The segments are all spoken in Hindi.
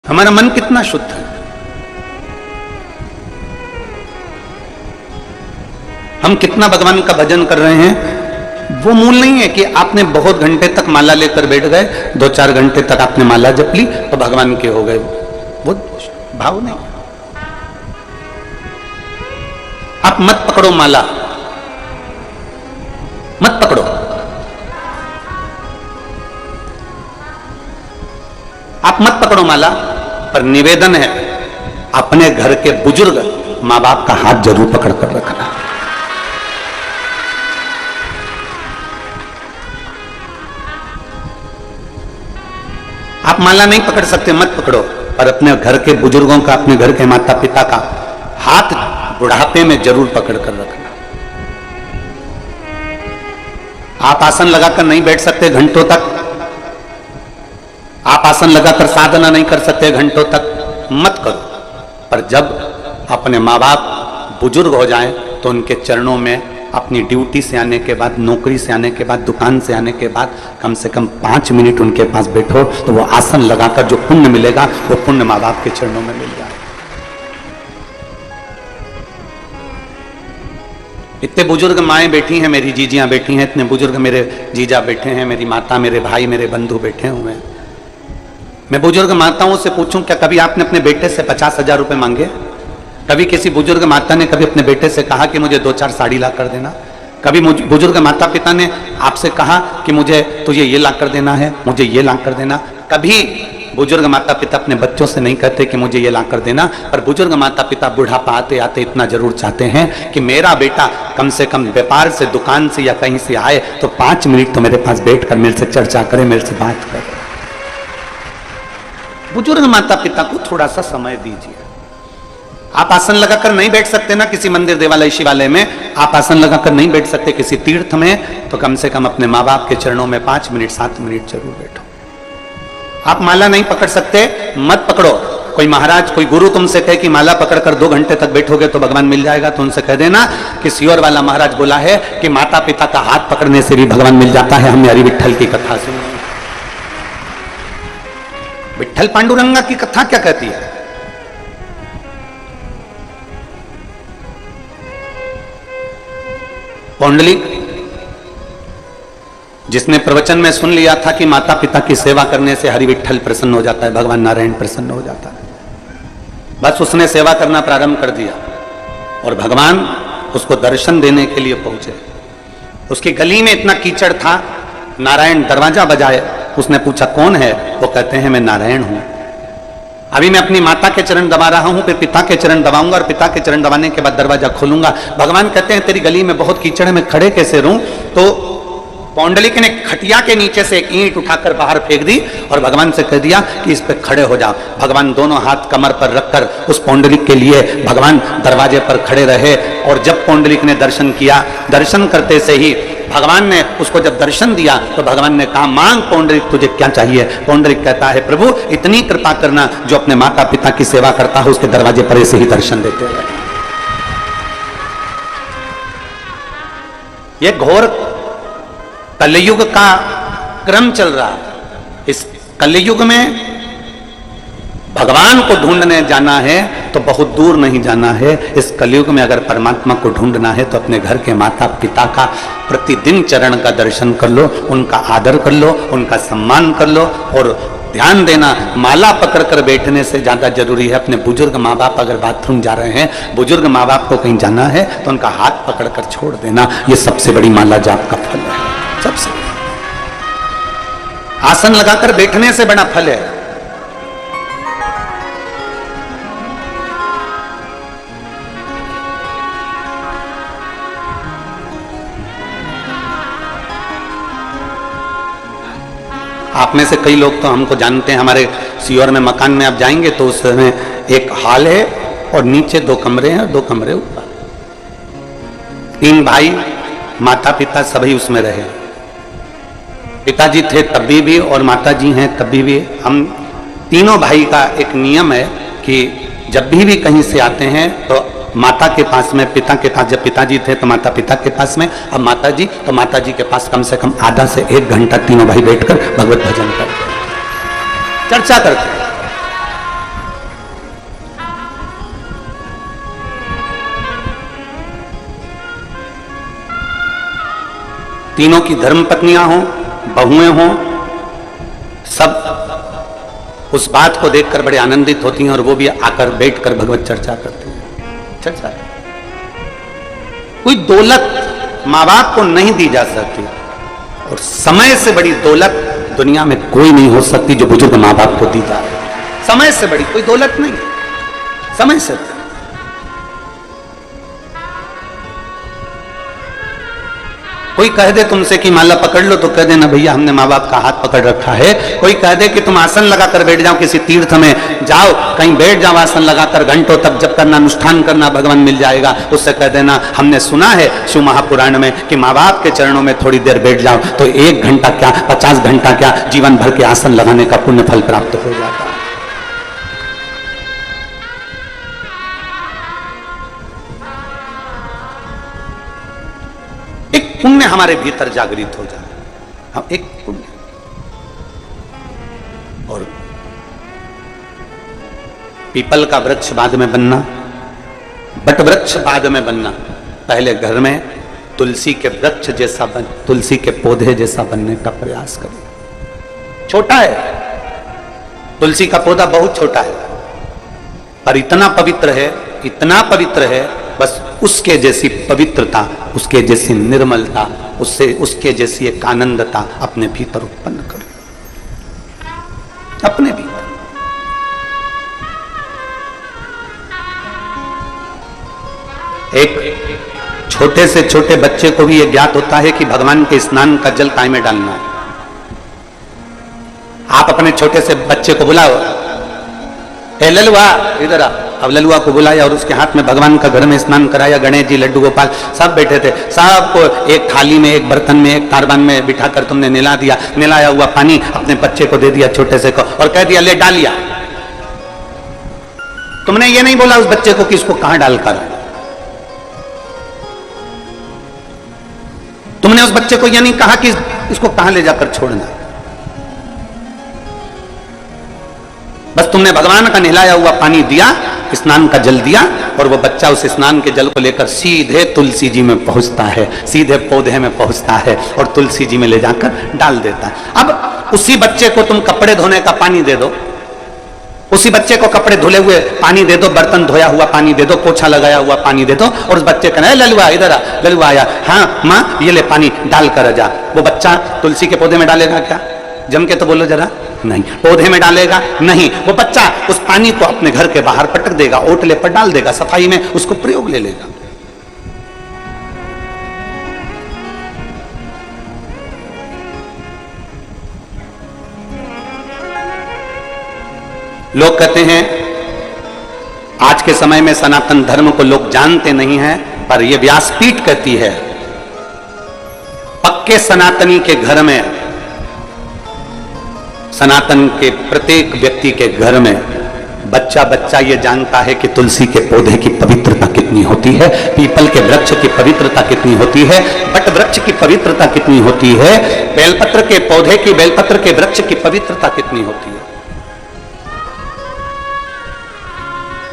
हमारा मन कितना शुद्ध है। हम कितना भगवान का भजन कर रहे हैं। वो मूल नहीं है कि आपने बहुत घंटे तक माला लेकर बैठ गए, 2-4 घंटे तक आपने माला जप ली तो भगवान के हो गए, वो भाव नहीं। आप मत पकड़ो माला, मत पकड़ो। आप मत पकड़ो माला, पर निवेदन है अपने घर के बुजुर्ग मां बाप का हाथ जरूर पकड़ कर रखना। आप माला नहीं पकड़ सकते, मत पकड़ो, पर अपने घर के बुजुर्गों का, अपने घर के माता पिता का हाथ बुढ़ापे में जरूर पकड़ कर रखना। आप आसन लगाकर नहीं बैठ सकते घंटों तक, आप आसन लगाकर साधना नहीं कर सकते घंटों तक, मत करो। पर जब अपने माँ बाप बुजुर्ग हो जाएं तो उनके चरणों में अपनी ड्यूटी से आने के बाद, नौकरी से आने के बाद, दुकान से आने के बाद कम से कम 5 मिनट उनके पास बैठो तो वो आसन लगाकर जो पुण्य मिलेगा वो पुण्य माँ बाप के चरणों में मिल जाए। इतने बुजुर्ग माएँ बैठी हैं, मेरी जीजियां बैठी हैं, इतने बुजुर्ग मेरे जीजा बैठे हैं, मेरी माता, मेरे भाई, मेरे बंधु बैठे हुए हैं। मैं बुजुर्ग माताओं से पूछूं, क्या कभी आपने अपने बेटे से 50,000 रुपए मांगे? कभी किसी बुजुर्ग माता ने कभी अपने बेटे से कहा कि मुझे 2-4 साड़ी ला कर देना? कभी बुजुर्ग माता पिता ने आपसे कहा कि मुझे तुझे ये ला कर देना है, मुझे ये ला कर देना? कभी बुजुर्ग माता पिता अपने बच्चों से नहीं कहते कि मुझे ये ला कर देना, पर बुजुर्ग माता पिता बुढ़ापा आते आते इतना जरूर चाहते हैं कि मेरा बेटा कम से कम व्यापार से, दुकान से या कहीं से आए तो 5 मिनट तो मेरे पास बैठकर मेरे से चर्चा करे, मेरे से बात करे। बुजुर्ग माता पिता को थोड़ा सा समय दीजिए। आप आसन लगाकर नहीं बैठ सकते ना किसी मंदिर, देवालय, शिवालय में, आप आसन लगाकर नहीं बैठ सकते किसी तीर्थ में, तो कम से कम अपने माँ बाप के चरणों में 5 मिनट 7 मिनट जरूर बैठो। आप माला नहीं पकड़ सकते, मत पकड़ो। कोई महाराज, कोई गुरु तुमसे कहे कि माला पकड़कर 2 घंटे तक बैठोगे तो भगवान मिल जाएगा, तो उनसे कह देना कि सियोर वाला महाराज बोला है कि माता पिता का हाथ पकड़ने से भी भगवान मिल जाता है। हमने हरि विठल की कथा सुनी। विठल पांडुरंगा की कथा क्या कहती है? पौंडलिक जिसने प्रवचन में सुन लिया था कि माता पिता की सेवा करने से हरि विठल प्रसन्न हो जाता है, भगवान नारायण प्रसन्न हो जाता है, बस उसने सेवा करना प्रारंभ कर दिया और भगवान उसको दर्शन देने के लिए पहुंचे। उसकी गली में इतना कीचड़ था, नारायण दरवाजा बजाए, उसने पूछा कौन है? वो कहते हैं मैं नारायण हूं। अभी मैं अपनी माता के चरण दबा रहा हूं, फिर पिता के चरण दबाऊंगा और पिता के चरण दबाने के बाद दरवाजा खोलूंगा। भगवान कहते हैं तेरी गली में बहुत कीचड़ है, मैं खड़े कैसे रहूं? तो पौंडलिक ने खटिया के नीचे से एक ईंट उठाकर बाहर फेंक दी और भगवान से कह दिया कि इस पे खड़े हो जाओ। भगवान दोनों हाथ कमर पर रखकर उस पौंडलिक के लिए भगवान दरवाजे पर खड़े रहे। और जब पौंडलिक ने दर्शन किया, दर्शन करते से ही भगवान ने उसको जब दर्शन दिया तो भगवान ने कहा मांग पौंडलिक, तुझे क्या चाहिए? पौंडलिक कहता है प्रभु इतनी कृपा करना, जो अपने माता पिता की सेवा करता है उसके दरवाजे पर ऐसे ही दर्शन देते रहे। यह घोर कलयुग का क्रम चल रहा है। इस कलयुग में भगवान को ढूंढने जाना है तो बहुत दूर नहीं जाना है। इस कलयुग में अगर परमात्मा को ढूंढना है तो अपने घर के माता पिता का प्रतिदिन चरण का दर्शन कर लो, उनका आदर कर लो, उनका सम्मान कर लो। और ध्यान देना, माला पकड़कर बैठने से ज्यादा जरूरी है अपने बुजुर्ग माँ बाप अगर बाथरूम जा रहे हैं, बुजुर्ग माँ बाप को कहीं जाना है तो उनका हाथ पकड़कर छोड़ देना। ये सबसे बड़ी माला जाप का फल है। सबसे आसन लगाकर बैठने से बड़ा फल है। आप में से कई लोग तो हमको जानते हैं, हमारे सियोर में मकान में आप जाएंगे तो उसमें एक हॉल है और नीचे 2 कमरे हैं और 2 कमरे ऊपर। 3 भाई, माता पिता सभी उसमें रहे। पिताजी थे तभी भी और माताजी हैं तभी भी। हम तीनों भाई का एक नियम है कि जब भी कहीं से आते हैं तो माता के पास में, पिता के पास, जब पिताजी थे तो माता पिता के पास में, अब माताजी तो माताजी के पास कम से कम आधा से 1 घंटा तीनों भाई बैठकर भगवत भजन करते, चर्चा करते। तीनों की धर्म पत्नियां हों, बहुएं हों, सब उस बात को देखकर बड़े आनंदित होती हैं और वो भी आकर बैठकर भगवत चर्चा करती हैं। चर्चा कोई दौलत माँ बाप को नहीं दी जा सकती, और समय से बड़ी दौलत दुनिया में कोई नहीं हो सकती जो बुजुर्ग माँ बाप को दी जा रही है। समय से बड़ी कोई दौलत नहीं, समय से। कोई कह दे तुमसे कि माला पकड़ लो, तो कह देना भैया हमने माँ बाप का हाथ पकड़ रखा है। कोई कह दे कि तुम आसन लगाकर बैठ जाओ, किसी तीर्थ में जाओ, कहीं बैठ जाओ आसन लगाकर, घंटों तक जब करना अनुष्ठान करना भगवान मिल जाएगा, उससे कह देना हमने सुना है शिव महापुराण में कि माँ बाप के चरणों में थोड़ी देर बैठ जाओ तो 1 घंटा क्या 50 घंटा क्या जीवन भर के आसन लगाने का पुण्य फल प्राप्त हो जाता है। पुण्य हमारे भीतर जागृत हो जाए, हम एक पुण्य। और पीपल का वृक्ष बाद में बनना, बट वृक्ष बाद में बनना, पहले घर में तुलसी के वृक्ष जैसा तुलसी के पौधे जैसा बनने का प्रयास करें। छोटा है, तुलसी का पौधा बहुत छोटा है, पर इतना पवित्र है, इतना पवित्र है, बस उसके जैसी पवित्रता, उसके जैसी निर्मलता, उसके जैसी एक आनंदता अपने भीतर उत्पन्न करो, अपने भीतर। एक छोटे से छोटे बच्चे को भी यह ज्ञात होता है कि भगवान के स्नान का जल काय में डालना है। आप अपने छोटे से बच्चे को बुलाओ, ए ललुआ इधर आ। अब ललुआ को बुलाया और उसके हाथ में भगवान का घर में स्नान कराया। गणेश जी, लड्डू गोपाल सब बैठे थे, सबको एक थाली में, एक बर्तन में, एक तारबान में बिठाकर तुमने निला दिया। निलाया हुआ पानी अपने बच्चे को दे दिया, छोटे से को, और कह दिया ले डाल लिया। तुमने ये नहीं बोला उस बच्चे को कि इसको कहां डालकर, तुमने उस बच्चे को यह नहीं कहा कि इसको कहां ले जाकर छोड़ना, बस तुमने भगवान का नहलाया हुआ पानी दिया, स्नान का जल दिया, और वो बच्चा उस स्नान के जल को लेकर सीधे तुलसी जी में पहुंचता है, सीधे पौधे में पहुंचता है और तुलसी जी में ले जाकर डाल देता है। अब उसी बच्चे को तुम कपड़े धोने का पानी दे दो, उसी बच्चे को कपड़े धुले हुए पानी दे दो, बर्तन धोया हुआ पानी दे दो, पोछा लगाया हुआ पानी दे दो, और उस बच्चे का ललुआ इधर आ, ललुआ आया, हाँ माँ ये ले पानी डाल कर जा। वो बच्चा तुलसी के पौधे में डालेगा क्या? जम के तो बोलो जरा, नहीं। पौधे में डालेगा नहीं, वो बच्चा उस पानी को अपने घर के बाहर पटक देगा, ओटले पर डाल देगा, सफाई में उसको प्रयोग ले लेगा। लोग कहते हैं आज के समय में सनातन धर्म को लोग जानते नहीं हैं, पर यह व्यासपीठ कहती है पक्के सनातनी के घर में, सनातन के प्रत्येक व्यक्ति के घर में बच्चा बच्चा ये जानता है कि तुलसी के पौधे की पवित्रता कितनी होती है, पीपल के वृक्ष की पवित्रता कितनी होती है, बट वृक्ष की पवित्रता कितनी होती है, बेलपत्र के पौधे की, बेलपत्र के वृक्ष की पवित्रता कितनी होती है,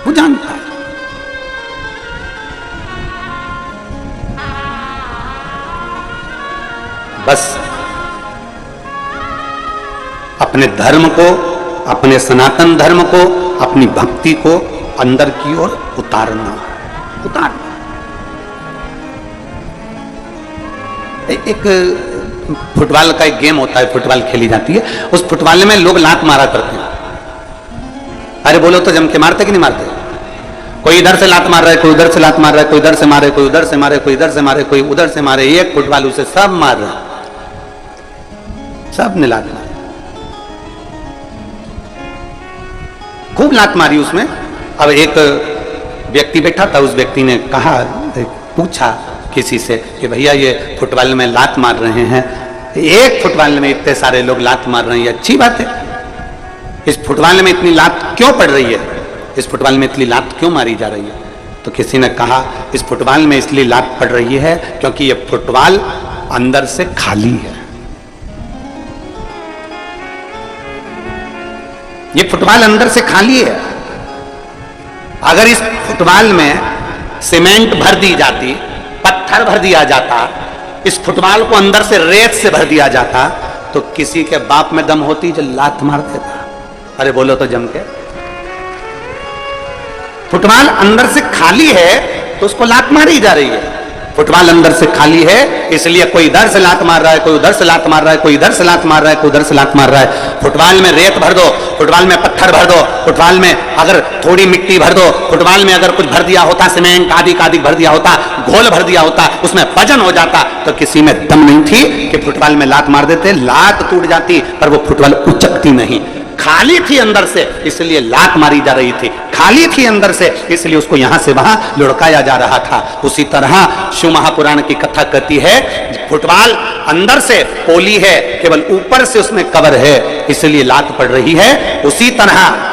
वो जानता है। बस अपने धर्म को, अपने सनातन धर्म को, अपनी भक्ति को अंदर की ओर उतारना। एक फुटबॉल का एक गेम होता है, फुटबॉल खेली जाती है, उस फुटबॉल में लोग लात मारा करते हैं। अरे बोलो तो जम के मारते कि नहीं मारते? कोई इधर से लात मार रहा है, कोई उधर से लात मार रहा है, कोई इधर से मारे, कोई उधर से मारे, कोई इधर से मारे, कोई उधर से मारे, एक फुटबॉल उसे सब मार रहा है, सब ने लात मारी, खूब लात मारी उसमें। अब एक व्यक्ति बैठा था, उस व्यक्ति ने कहा, पूछा किसी से कि भैया ये फुटबॉल में लात मार रहे हैं, एक फुटबॉल में इतने सारे लोग लात मार रहे हैं, अच्छी बात है, इस फुटबॉल में इतनी लात क्यों पड़ रही है, इस फुटबॉल में इतनी लात क्यों मारी जा रही है? तो किसी ने कहा इस फुटबॉल में इसलिए लात पड़ रही है क्योंकि ये फुटबॉल अंदर से खाली है, ये फुटबॉल अंदर से खाली है। अगर इस फुटबॉल में सीमेंट भर दी जाती, पत्थर भर दिया जाता, इस फुटबॉल को अंदर से रेत से भर दिया जाता तो किसी के बाप में दम होती जो लात मार देता। अरे बोलो तो जम के। फुटबॉल अंदर से खाली है तो उसको लात मारी जा रही है। फुटबॉल अंदर से खाली है इसलिए कोई इधर से लात मार रहा है, कोई उधर से लात मार रहा है, कोई इधर से लात मार रहा है, कोई उधर से लात मार रहा है। फुटबॉल में रेत भर दो, फुटबॉल में पत्थर भर दो, फुटबॉल में अगर थोड़ी मिट्टी भर दो, फुटबॉल में अगर कुछ भर दिया होता, सीमेंट आदि भर दिया होता, घोल भर दिया होता, उसमें वजन हो जाता तो किसी में दम नहीं थी कि फुटबॉल में लात मार देते, लात टूट जाती पर वो फुटबॉल उचकती नहीं। खाली थी अंदर से इसलिए लात मारी जा रही थी, खाली थी अंदर से इसलिए उसको यहां से वहां लुढ़काया जा रहा था। उसी तरह शिव महापुराण की कथा कहती है फुटबॉल अंदर से पोली है, केवल ऊपर से उसमें कवर है इसलिए लात पड़ रही है। उसी तरह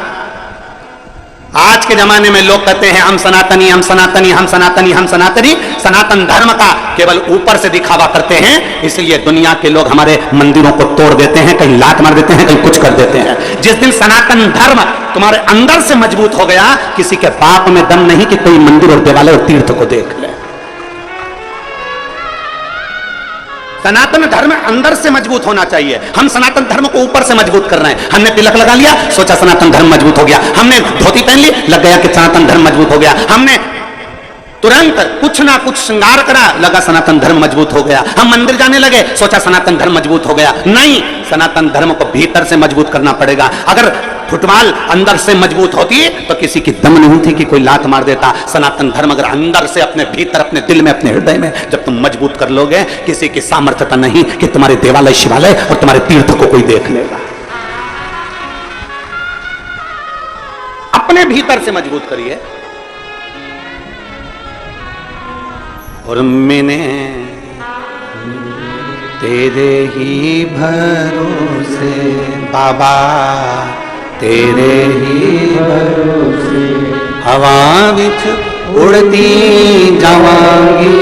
आज के जमाने में लोग कहते हैं हम सनातनी, हम सनातनी, हम सनातनी, हम सनातनी। सनातन धर्म का केवल ऊपर से दिखावा करते हैं इसलिए दुनिया के लोग हमारे मंदिरों को तोड़ देते हैं, कहीं लात मार देते हैं, कहीं कुछ कर देते हैं। जिस दिन सनातन धर्म तुम्हारे अंदर से मजबूत हो गया, किसी के बाप में दम नहीं कि कोई मंदिर और देवालय और तीर्थ को देख ले। सनातन धर्म अंदर से मजबूत होना चाहिए। हम सनातन धर्म को ऊपर से मजबूत कर रहे हैं। हमने तिलक लगा लिया, सोचा सनातन धर्म मजबूत हो गया। हमने धोती पहन ली, लग गया कि सनातन धर्म मजबूत हो गया। हमने तुरंत कुछ ना कुछ श्रृंगार करा, लगा सनातन धर्म मजबूत हो गया। हम मंदिर जाने लगे, सोचा सनातन धर्म मजबूत हो गया। नहीं, सनातन धर्म को भीतर से मजबूत करना पड़ेगा। अगर फुटबॉल अंदर से मजबूत होती तो किसी की दम नहीं थी कि कोई लात मार देता। सनातन धर्म अगर अंदर से अपने भीतर, अपने दिल में, अपने हृदय में जब तुम मजबूत कर लोगे, किसी की सामर्थ्यता नहीं कि तुम्हारे देवालय, शिवालय और तुम्हारे तीर्थ को कोई देख लेगा। अपने भीतर से मजबूत करिए। और मैंने तेरे ही भरोसे बाबा, तेरे ही भरोसे हवा विच उड़ती जावांगी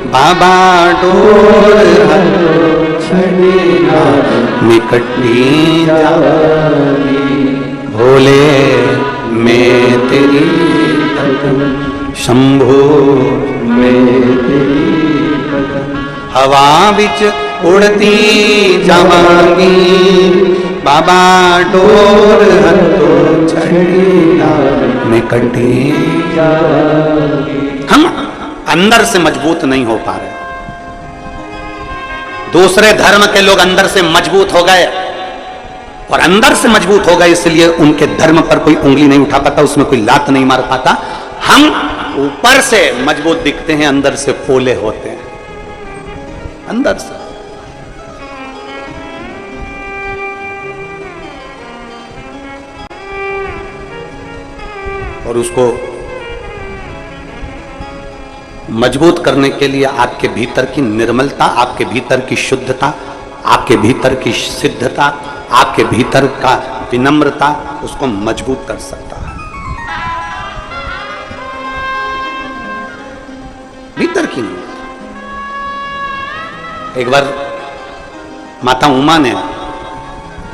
बाबा, डोर छड़ेगा निकटी जावांगी भोले मैं तेरी शंभो हवा विच उड़ती जावांगी बाबा, डोर हथो छड़ीना निकटी जावांगी। हम अंदर से मजबूत नहीं हो पा रहे। दूसरे धर्म के लोग अंदर से मजबूत हो गए और अंदर से मजबूत हो गए इसलिए उनके धर्म पर कोई उंगली नहीं उठा पाता, उसमें कोई लात नहीं मार पाता। हम ऊपर से मजबूत दिखते हैं, अंदर से पोले होते हैं। अंदर से और उसको मजबूत करने के लिए आपके भीतर की निर्मलता, आपके भीतर की शुद्धता, आपके भीतर की सिद्धता, आपके भीतर का विनम्रता उसको मजबूत कर सकता है। भीतर की नहीं। एक बार माता उमा ने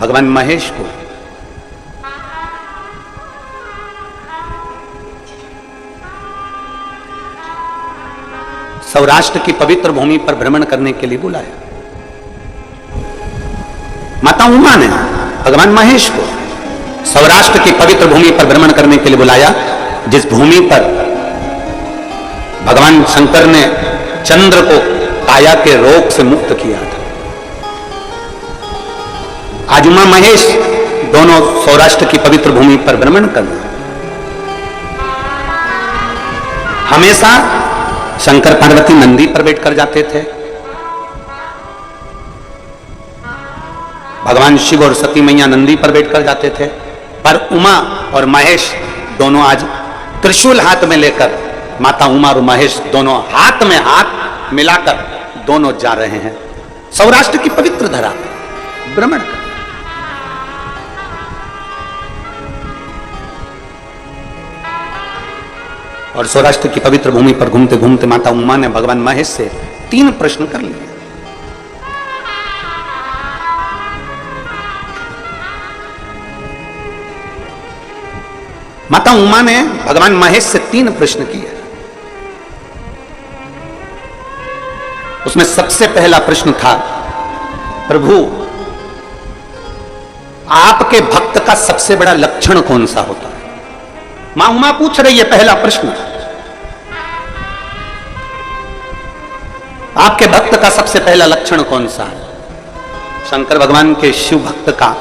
भगवान महेश को सौराष्ट्र की पवित्र भूमि पर भ्रमण करने के लिए बुलाया। माता उमा ने भगवान महेश को सौराष्ट्र की पवित्र भूमि पर भ्रमण करने के लिए बुलाया, जिस भूमि पर भगवान शंकर ने चंद्र को काया के रोग से मुक्त किया था। आज उमा महेश दोनों सौराष्ट्र की पवित्र भूमि पर भ्रमण कर रहे हैं। हमेशा शंकर पार्वती नंदी पर बैठकर जाते थे, भगवान शिव और सती मैया नंदी पर बैठकर जाते थे, पर उमा और महेश दोनों आज त्रिशूल हाथ में लेकर, माता उमा और महेश दोनों हाथ में हाथ मिलाकर दोनों जा रहे हैं सौराष्ट्र की पवित्र धरा भ्रमण कर। और सौराष्ट्र की पवित्र भूमि पर घूमते घूमते माता उमा ने भगवान महेश से 3 प्रश्न कर लिए। माता उमा ने भगवान महेश से 3 प्रश्न किए। उसमें सबसे पहला प्रश्न था, प्रभु आपके भक्त का सबसे बड़ा लक्षण कौन सा होता है? मां उमा पूछ रही है, पहला प्रश्न, आपके भक्त का सबसे पहला लक्षण कौन सा है? शंकर भगवान के शिव भक्त का,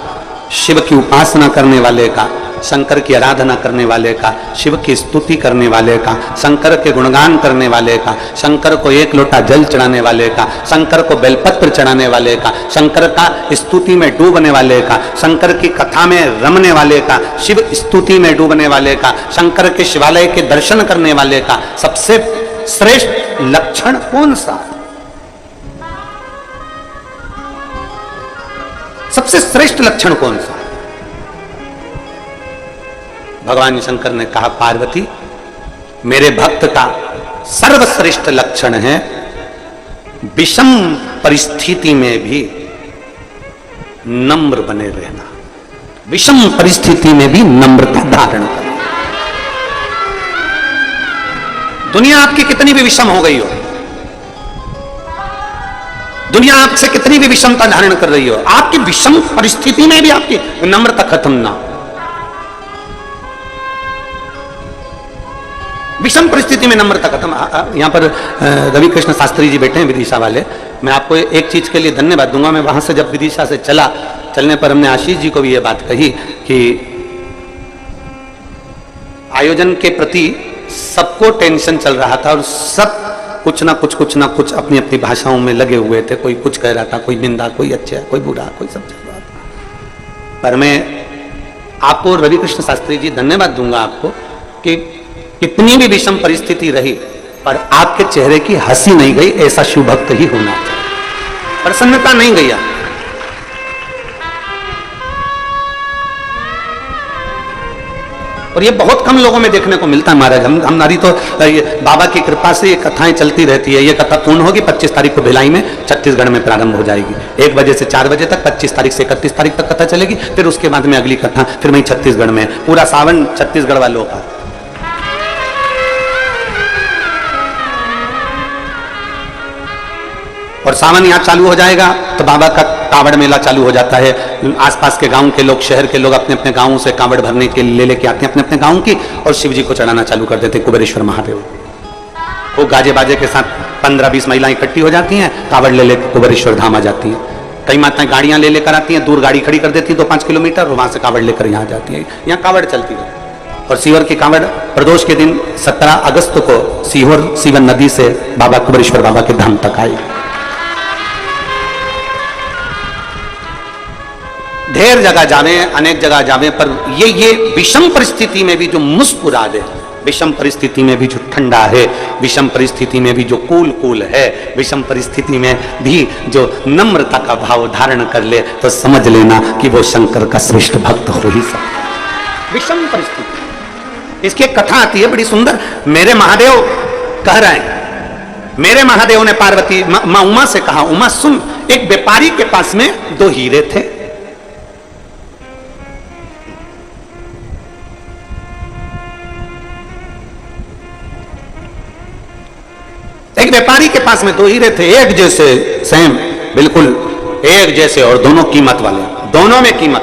शिव की उपासना करने वाले का, शंकर की आराधना करने वाले का, शिव की स्तुति करने वाले का, शंकर के गुणगान करने वाले का, शंकर को एक लोटा जल चढ़ाने वाले का, शंकर को बेलपत्र चढ़ाने वाले का, शंकर का स्तुति में डूबने वाले का, शंकर की कथा में रमने वाले का, शिव स्तुति में डूबने वाले का, शंकर के शिवालय के दर्शन करने वाले का सबसे श्रेष्ठ लक्षण कौन सा? सबसे श्रेष्ठ लक्षण कौन सा? भगवान शंकर ने कहा, पार्वती मेरे भक्त का सर्वश्रेष्ठ लक्षण है विषम परिस्थिति में भी नम्र बने रहना, विषम परिस्थिति में भी नम्रता धारण करना। दुनिया आपकी कितनी भी विषम हो गई हो, दुनिया आपसे कितनी भी विषमता धारण कर रही हो, आपकी विषम परिस्थिति में भी आपकी नम्रता खत्म ना हो। विषम परिस्थिति में नम्रता खत्म। यहां पर रवि कृष्ण शास्त्री जी बैठे हैं विदिशा वाले, मैं आपको एक चीज के लिए धन्यवाद दूंगा। मैं वहां से जब विदिशा से चलने पर हमने आशीष जी को भी यह बात कही कि आयोजन के प्रति सबको टेंशन चल रहा था और सब कुछ ना कुछ अपनी अपनी भाषाओं में लगे हुए थे। कोई कुछ कह रहा था, कोई निंदा, कोई अच्छा, कोई बुरा, कोई सब चल रहा था। पर मैं आपको रवि कृष्ण शास्त्री जी धन्यवाद दूंगा आपको कि कितनी भी विषम परिस्थिति रही पर आपके चेहरे की हंसी नहीं गई। ऐसा शिव भक्त ही होना चाहिए, प्रसन्नता नहीं गई। और ये बहुत कम लोगों में देखने को मिलता है महाराज। हमारी तो बाबा की कृपा से ये कथाएं चलती रहती है। ये कथा पूर्ण होगी 25 तारीख को भिलाई में, छत्तीसगढ़ में प्रारंभ हो जाएगी 1 बजे से 4 बजे तक। 25 तारीख से 31 तारीख तक कथा चलेगी, फिर उसके बाद में अगली कथा फिर वहीं छत्तीसगढ़ में। पूरा सावन छत्तीसगढ़ वालों का। और सावन यहाँ चालू हो जाएगा तो बाबा का कांवड़ मेला चालू हो जाता है। आसपास के गांव के लोग, शहर के लोग अपने अपने गांवों से कांवड़ भरने के लिए लेके आते हैं अपने अपने गांव की, और शिव जी को चढ़ाना चालू कर देते हैं कुबेरेश्वर महादेव। वो गाजे बाजे के साथ 15-20 महिलाएं इकट्ठी हो जाती हैं, कांवड़ ले लेकर कुबेरेश्वर धाम आ जाती हैं। कई माताएं गाड़ियां ले लेकर आती हैं, दूर गाड़ी खड़ी कर देती है 2-5 किलोमीटर, और वहां से कांवड़ लेकर यहाँ जाती है। यहाँ कांवड़ चलती है। और सीवर की कांवड़ प्रदोष के दिन 17 अगस्त को सीवर नदी से बाबा कुबेरेश्वर बाबा के धाम तक आई। ढेर जगह जावे, अनेक जगह जावे, पर ये विषम परिस्थिति में भी जो मुस्कुरा दे, विषम परिस्थिति में भी जो ठंडा है, विषम परिस्थिति में भी जो कूल है, विषम परिस्थिति में भी जो नम्रता का भाव धारण कर ले, तो समझ लेना कि वो शंकर का श्रेष्ठ भक्त हो ही सकता। विषम परिस्थिति। इसकी एक कथा आती है बड़ी सुंदर। मेरे महादेव कह रहे हैं, मेरे महादेव ने पार्वती मां उमा से कहा, उमा सुन, एक व्यापारी के पास में 2 हीरे थे। एक व्यापारी के पास में 2 हीरे थे, एक जैसे, सेम, बिल्कुल एक जैसे, और दोनों कीमत वाले, दोनों में कीमत।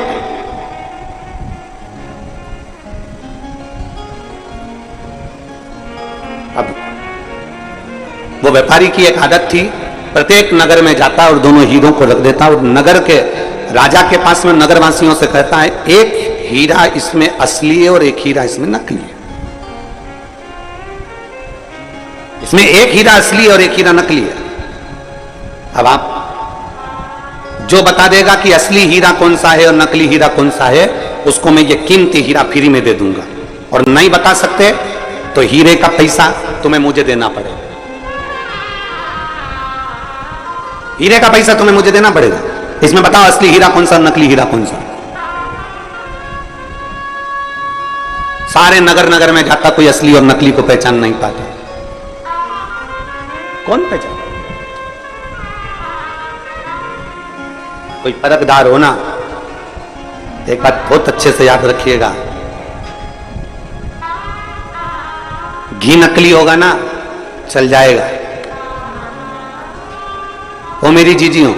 अब वो व्यापारी की एक आदत थी, प्रत्येक नगर में जाता और दोनों हीरों को रख देता और नगर के राजा के पास में नगरवासियों से कहता है, एक हीरा इसमें असली है और एक हीरा इसमें नकली है। इसमें एक हीरा असली और एक हीरा नकली है। अब आप जो बता देगा कि असली हीरा कौन सा है और नकली हीरा कौन सा है, उसको मैं ये कीमती हीरा फ्री में दे दूंगा। और नहीं बता सकते तो हीरे का पैसा तुम्हें मुझे देना पड़ेगा। हीरे का पैसा तुम्हें मुझे देना पड़ेगा। इसमें बताओ असली हीरा कौन सा, नकली हीरा कौन सा। सारे नगर नगर में जाता, कोई असली और नकली को पहचान नहीं पाता। कौन पहचान? कोई परखदार हो ना, एक बात बहुत अच्छे से याद रखिएगा, घी नकली होगा ना, चल जाएगा। वो मेरी जीजी हो,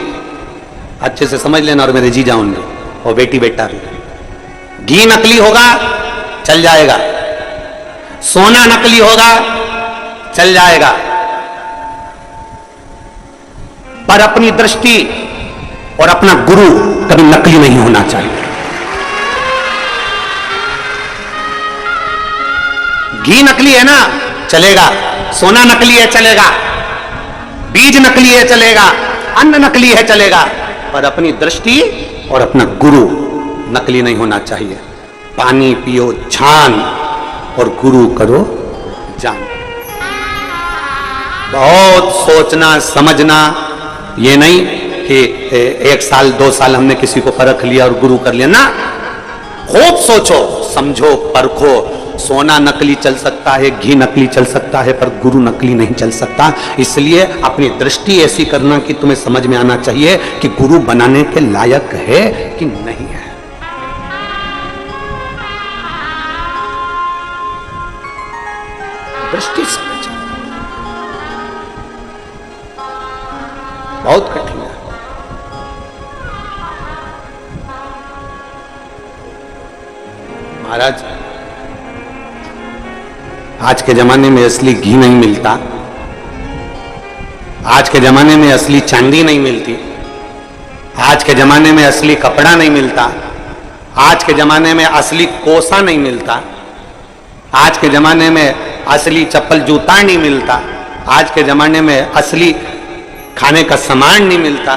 अच्छे से समझ लेना, और मेरे जीजा होंगे, और बेटी बेटा भी। घी नकली होगा चल जाएगा, सोना नकली होगा चल जाएगा, पर अपनी दृष्टि और अपना गुरु कभी नकली नहीं होना चाहिए। घी नकली है ना चलेगा, सोना नकली है चलेगा, बीज नकली है चलेगा, अन्न नकली है चलेगा, पर अपनी दृष्टि और अपना गुरु नकली नहीं होना चाहिए। पानी पियो छान और गुरु करो जान। बहुत सोचना समझना, ये नहीं कि 1 साल 2 साल हमने किसी को परख लिया और गुरु कर लिया ना। खूब सोचो समझो परखो। सोना नकली चल सकता है, घी नकली चल सकता है, पर गुरु नकली नहीं चल सकता। इसलिए अपनी दृष्टि ऐसी करना कि तुम्हें समझ में आना चाहिए कि गुरु बनाने के लायक है कि नहीं है। दृष्टि समझ बहुत कठिन है। महाराज आज के जमाने में असली घी नहीं मिलता, आज के जमाने में असली चांदी नहीं मिलती, आज के जमाने में असली कपड़ा नहीं मिलता, आज के जमाने में असली कोसा नहीं मिलता, आज के जमाने में असली चप्पल जूता नहीं मिलता, आज के जमाने में असली खाने का सामान नहीं मिलता।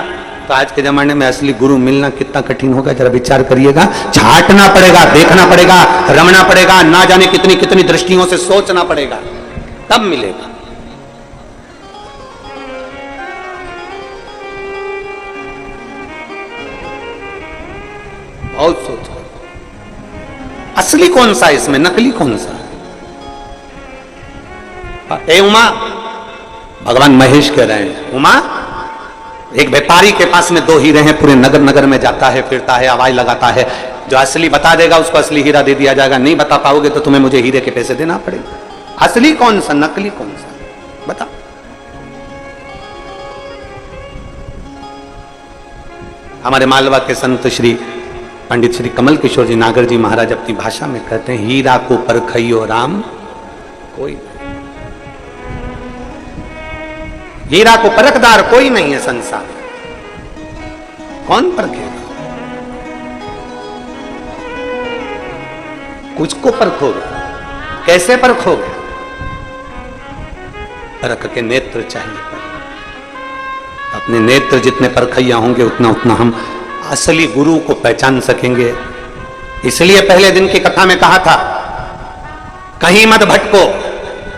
तो आज के जमाने में असली गुरु मिलना कितना कठिन होगा, जरा विचार करिएगा। छांटना पड़ेगा, देखना पड़ेगा, रमना पड़ेगा, ना जाने कितनी कितनी दृष्टियों से सोचना पड़ेगा, तब मिलेगा। बहुत सोचो असली कौन सा इसमें, नकली कौन सा। ए उमा, भगवान महेश कह रहे हैं, उमा एक व्यापारी के पास में 2 हीरे हैं, पूरे नगर नगर में जाता है, फिरता है, आवाज लगाता है, जो असली बता देगा उसको असली हीरा दे दिया जाएगा, नहीं बता पाओगे तो तुम्हें मुझे हीरे के पैसे देना पड़ेगा। असली कौन सा नकली कौन सा बता। हमारे मालवा के संत श्री पंडित श्री कमल किशोर जी नागर जी महाराज अपनी भाषा में कहते हैं, हीरा को परखइयो राम कोई, हीरा को परखदार कोई नहीं है संसार। कौन परखेगा? कुछ को परखोगे, कैसे परखोगे? परख के नेत्र चाहिए। अपने नेत्र जितने परखैया होंगे उतना उतना हम असली गुरु को पहचान सकेंगे। इसलिए पहले दिन की कथा में कहा था, कहीं मत भटको,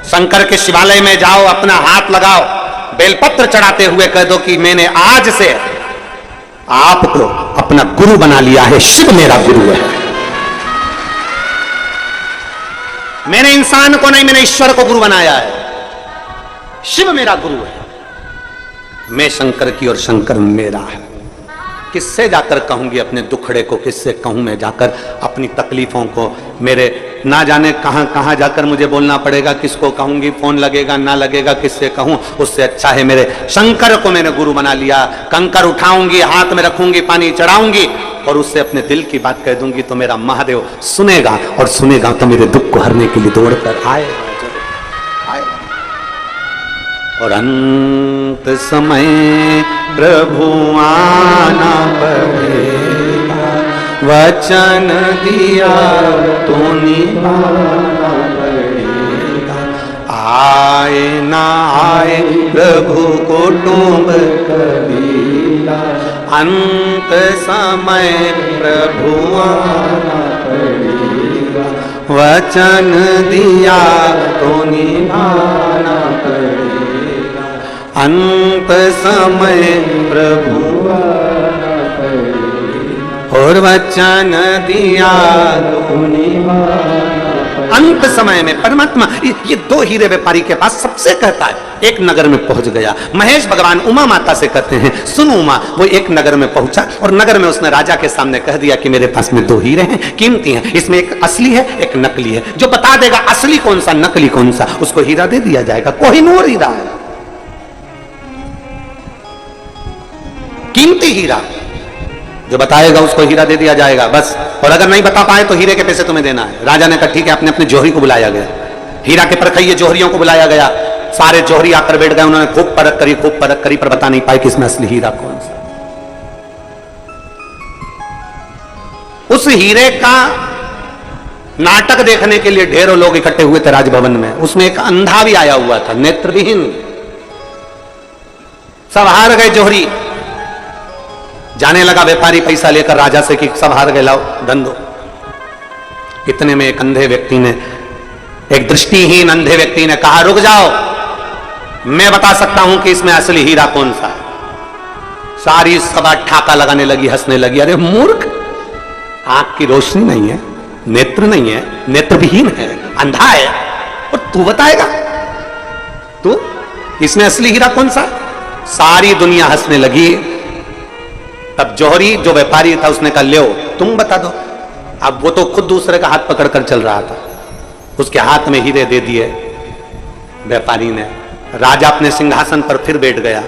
शंकर के शिवालय में जाओ, अपना हाथ लगाओ, बेलपत्र चढ़ाते हुए कह दो कि मैंने आज से आपको अपना गुरु बना लिया है, शिव मेरा गुरु है। मैंने इंसान को नहीं, मैंने ईश्वर को गुरु बनाया है, शिव मेरा गुरु है। मैं शंकर की और शंकर मेरा है। किससे जाकर कहूंगी अपने दुखड़े को, किससे कहूं मैं जाकर अपनी तकलीफों को? मेरे ना जाने कहां कहां जाकर मुझे बोलना पड़ेगा, किसको कहूंगी, फोन लगेगा ना लगेगा, किससे कहूं? उससे अच्छा है मेरे शंकर को मैंने गुरु बना लिया। कंकर उठाऊंगी, हाथ में रखूंगी, पानी चढ़ाऊंगी और उससे अपने दिल की बात कह दूंगी तो मेरा महादेव सुनेगा, और सुनेगा तो मेरे दुख को हरने के लिए दौड़ कर आएगा। और अंत समय प्रभु आना पड़ेगा, वचन दिया तो निभाना पड़ेगा। आए ना आए प्रभु कुटुंब कबीला, अंत समय प्रभु आना पड़ेगा, वचन दिया तो निभाना पड़ेगा। अंत समय प्रभु आना पड़ेगा, और वचन दिया तो निभाना पड़ेगा। अंत समय में परमात्मा ये 2 हीरे व्यापारी के पास सबसे कहता है। एक नगर में पहुंच गया, महेश भगवान उमा माता से कहते हैं, सुनो उमा। वो एक नगर में पहुंचा और नगर में उसने राजा के सामने कह दिया कि मेरे पास में 2 हीरे हैं, कीमती हैं, इसमें एक असली है एक नकली है। जो बता देगा असली कौन सा नकली कौन सा, उसको हीरा दे दिया जाएगा। कोहिनूर हीरा है। कीमती हीरा, जो बताएगा उसको हीरा दे दिया जाएगा बस। और अगर नहीं बता पाए तो हीरे के पैसे तुम्हें देना है। राजा ने कहा ठीक है, अपने अपने जौहरी को बुलाया गया, हीरा के परखइये जौहरियों को बुलाया गया। सारे जौहरी आकर बैठ गए, उन्होंने खूब परख करी पर बता नहीं पाए कि इसमें असली हीरा कौन सा। उस हीरे का नाटक देखने के लिए ढेरों लोग इकट्ठे हुए थे राजभवन में। उसमें एक अंधा भी आया हुआ था, नेत्रविहीन। सब हार गए जौहरी। जाने लगा व्यापारी पैसा लेकर राजा से कि सब हार गए, लाओ धन दो। इतने में एक अंधे व्यक्ति ने, एक दृष्टिहीन अंधे व्यक्ति ने कहा रुक जाओ, मैं बता सकता हूं कि इसमें असली हीरा कौन सा है। सारी सभा ठाका लगाने लगी, हंसने लगी। अरे मूर्ख, आंख की रोशनी नहीं है, नेत्र नहीं है, नेत्रविहीन है, अंधा है, और तू बताएगा तू इसमें असली हीरा कौन सा? सारी दुनिया हंसने लगी। तब जौहरी जो व्यापारी था उसने कहा ले तुम बता दो। अब वो तो खुद दूसरे का हाथ पकड़कर चल रहा था, उसके हाथ में हीरे दे दिए व्यापारी ने। राजा अपने सिंहासन पर फिर बैठ गया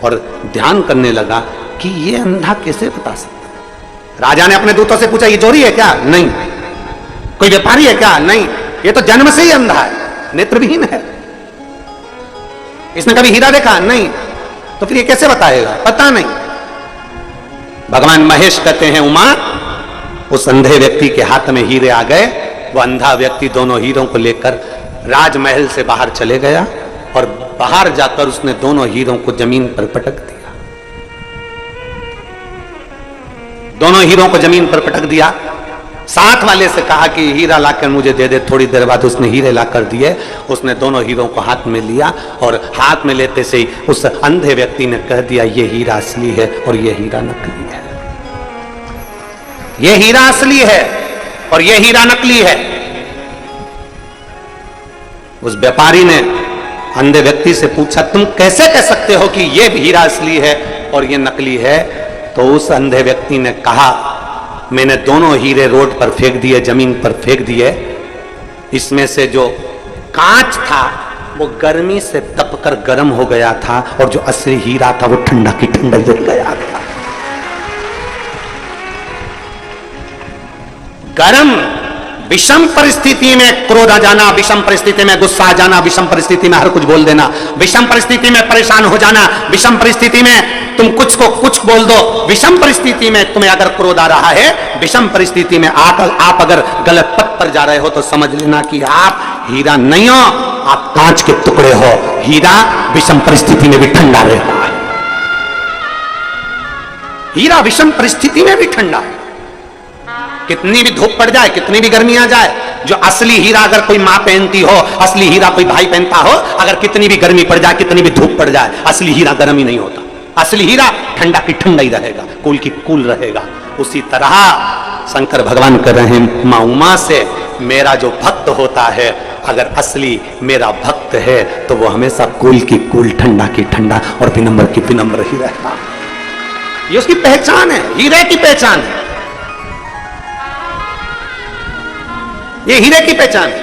और ध्यान करने लगा कि ये अंधा कैसे बता सकता। राजा ने अपने दूतों से पूछा ये जौहरी है क्या? नहीं। कोई व्यापारी है क्या? नहीं। ये तो जन्म से ही अंधा है, नेत्रविहीन है, इसने कभी हीरा देखा? नहीं। तो फिर ये कैसे बताएगा? पता नहीं। भगवान महेश कहते हैं उमा, उस अंधे व्यक्ति के हाथ में हीरे आ गए। वो अंधा व्यक्ति दोनों हीरों को लेकर राजमहल से बाहर चले गया और बाहर जाकर उसने दोनों हीरों को जमीन पर पटक दिया। दोनों हीरों को जमीन पर पटक दिया। साथ वाले से कहा कि हीरा लाकर मुझे दे दे। थोड़ी देर बाद उसने हीरे लाकर दिए। उसने दोनों हीरों को हाथ में लिया और हाथ में लेते से ही उस अंधे व्यक्ति ने कह दिया ये हीरा असली है और ये हीरा नकली है। ये हीरा असली है और ये हीरा नकली है। उस व्यापारी ने अंधे व्यक्ति से पूछा तुम कैसे कह सकते हो कि ये हीरा असली है और ये नकली है? तो उस अंधे व्यक्ति ने कहा मैंने दोनों हीरे रोड पर फेंक दिए, जमीन पर फेंक दिए। इसमें से जो कांच था वो गर्मी से तपकर गर्म हो गया था और जो असली हीरा था वो ठंडा की ठंडा जल गया था। गर्म विषम परिस्थिति में क्रोध आ जाना, विषम परिस्थिति में गुस्सा आ जाना, विषम परिस्थिति में हर कुछ बोल देना, विषम परिस्थिति में परेशान हो जाना, विषम परिस्थिति में तुम कुछ को कुछ बोल दो, विषम परिस्थिति में तुम्हें अगर क्रोध आ रहा है, विषम परिस्थिति में आप अगर गलत पथ पर जा रहे हो तो समझ लेना कि आप हीरा नहीं हो, आप कांच के टुकड़े हो। हीरा विषम परिस्थिति में भी ठंडा रहता है। हीरा विषम परिस्थिति में भी ठंडा है। कितनी भी धूप पड़ जाए, कितनी भी गर्मी आ जाए, जो असली हीरा अगर कोई मां पहनती हो, असली हीरा कोई भाई पहनता हो, अगर कितनी भी गर्मी पड़ जाए, कितनी भी धूप पड़ जाए, असली हीरा गर्म ही नहीं होता। असली हीरा ठंडा की ठंडा ही रहेगा, कूल की कूल रहेगा। उसी तरह शंकर भगवान कर रहे हैं मां उमा से, मेरा जो भक्त होता है अगर असली मेरा भक्त है तो वो हमेशा कूल की कूल, ठंडा की ठंडा और विनम्र की विनम्र ही रहता। ये उसकी पहचान है, हीरे की पहचान है। ये हीरे की पहचान है।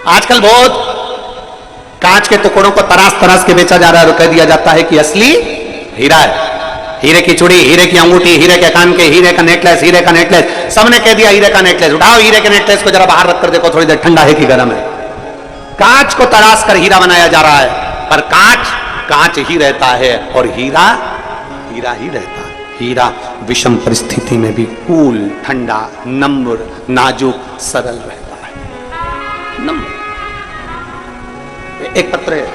आजकल बहुत कांच के टुकड़ों को तराश तराश के बेचा जा रहा है और कह दिया जाता है कि असली हीरा है। हीरे की चूड़ी, हीरे की अंगूठी, हीरे के कान के, हीरे का नेकलेस, हीरे का नेकलेस, सबने कह दिया हीरे का नेकलेस। उठाओ हीरे के नेकलेस को जरा बाहर रखकर देखो थोड़ी देर, ठंडा है कि गर्म है। कांच को तराश कर हीरा बनाया जा रहा है, पर कांच कांच ही रहता है और हीरा हीरा ही रहता है। हीरा विषम परिस्थिति में भी कूल, ठंडा, नम्र, नाजुक, सरल रहता है। नम्र। एक पत्र है,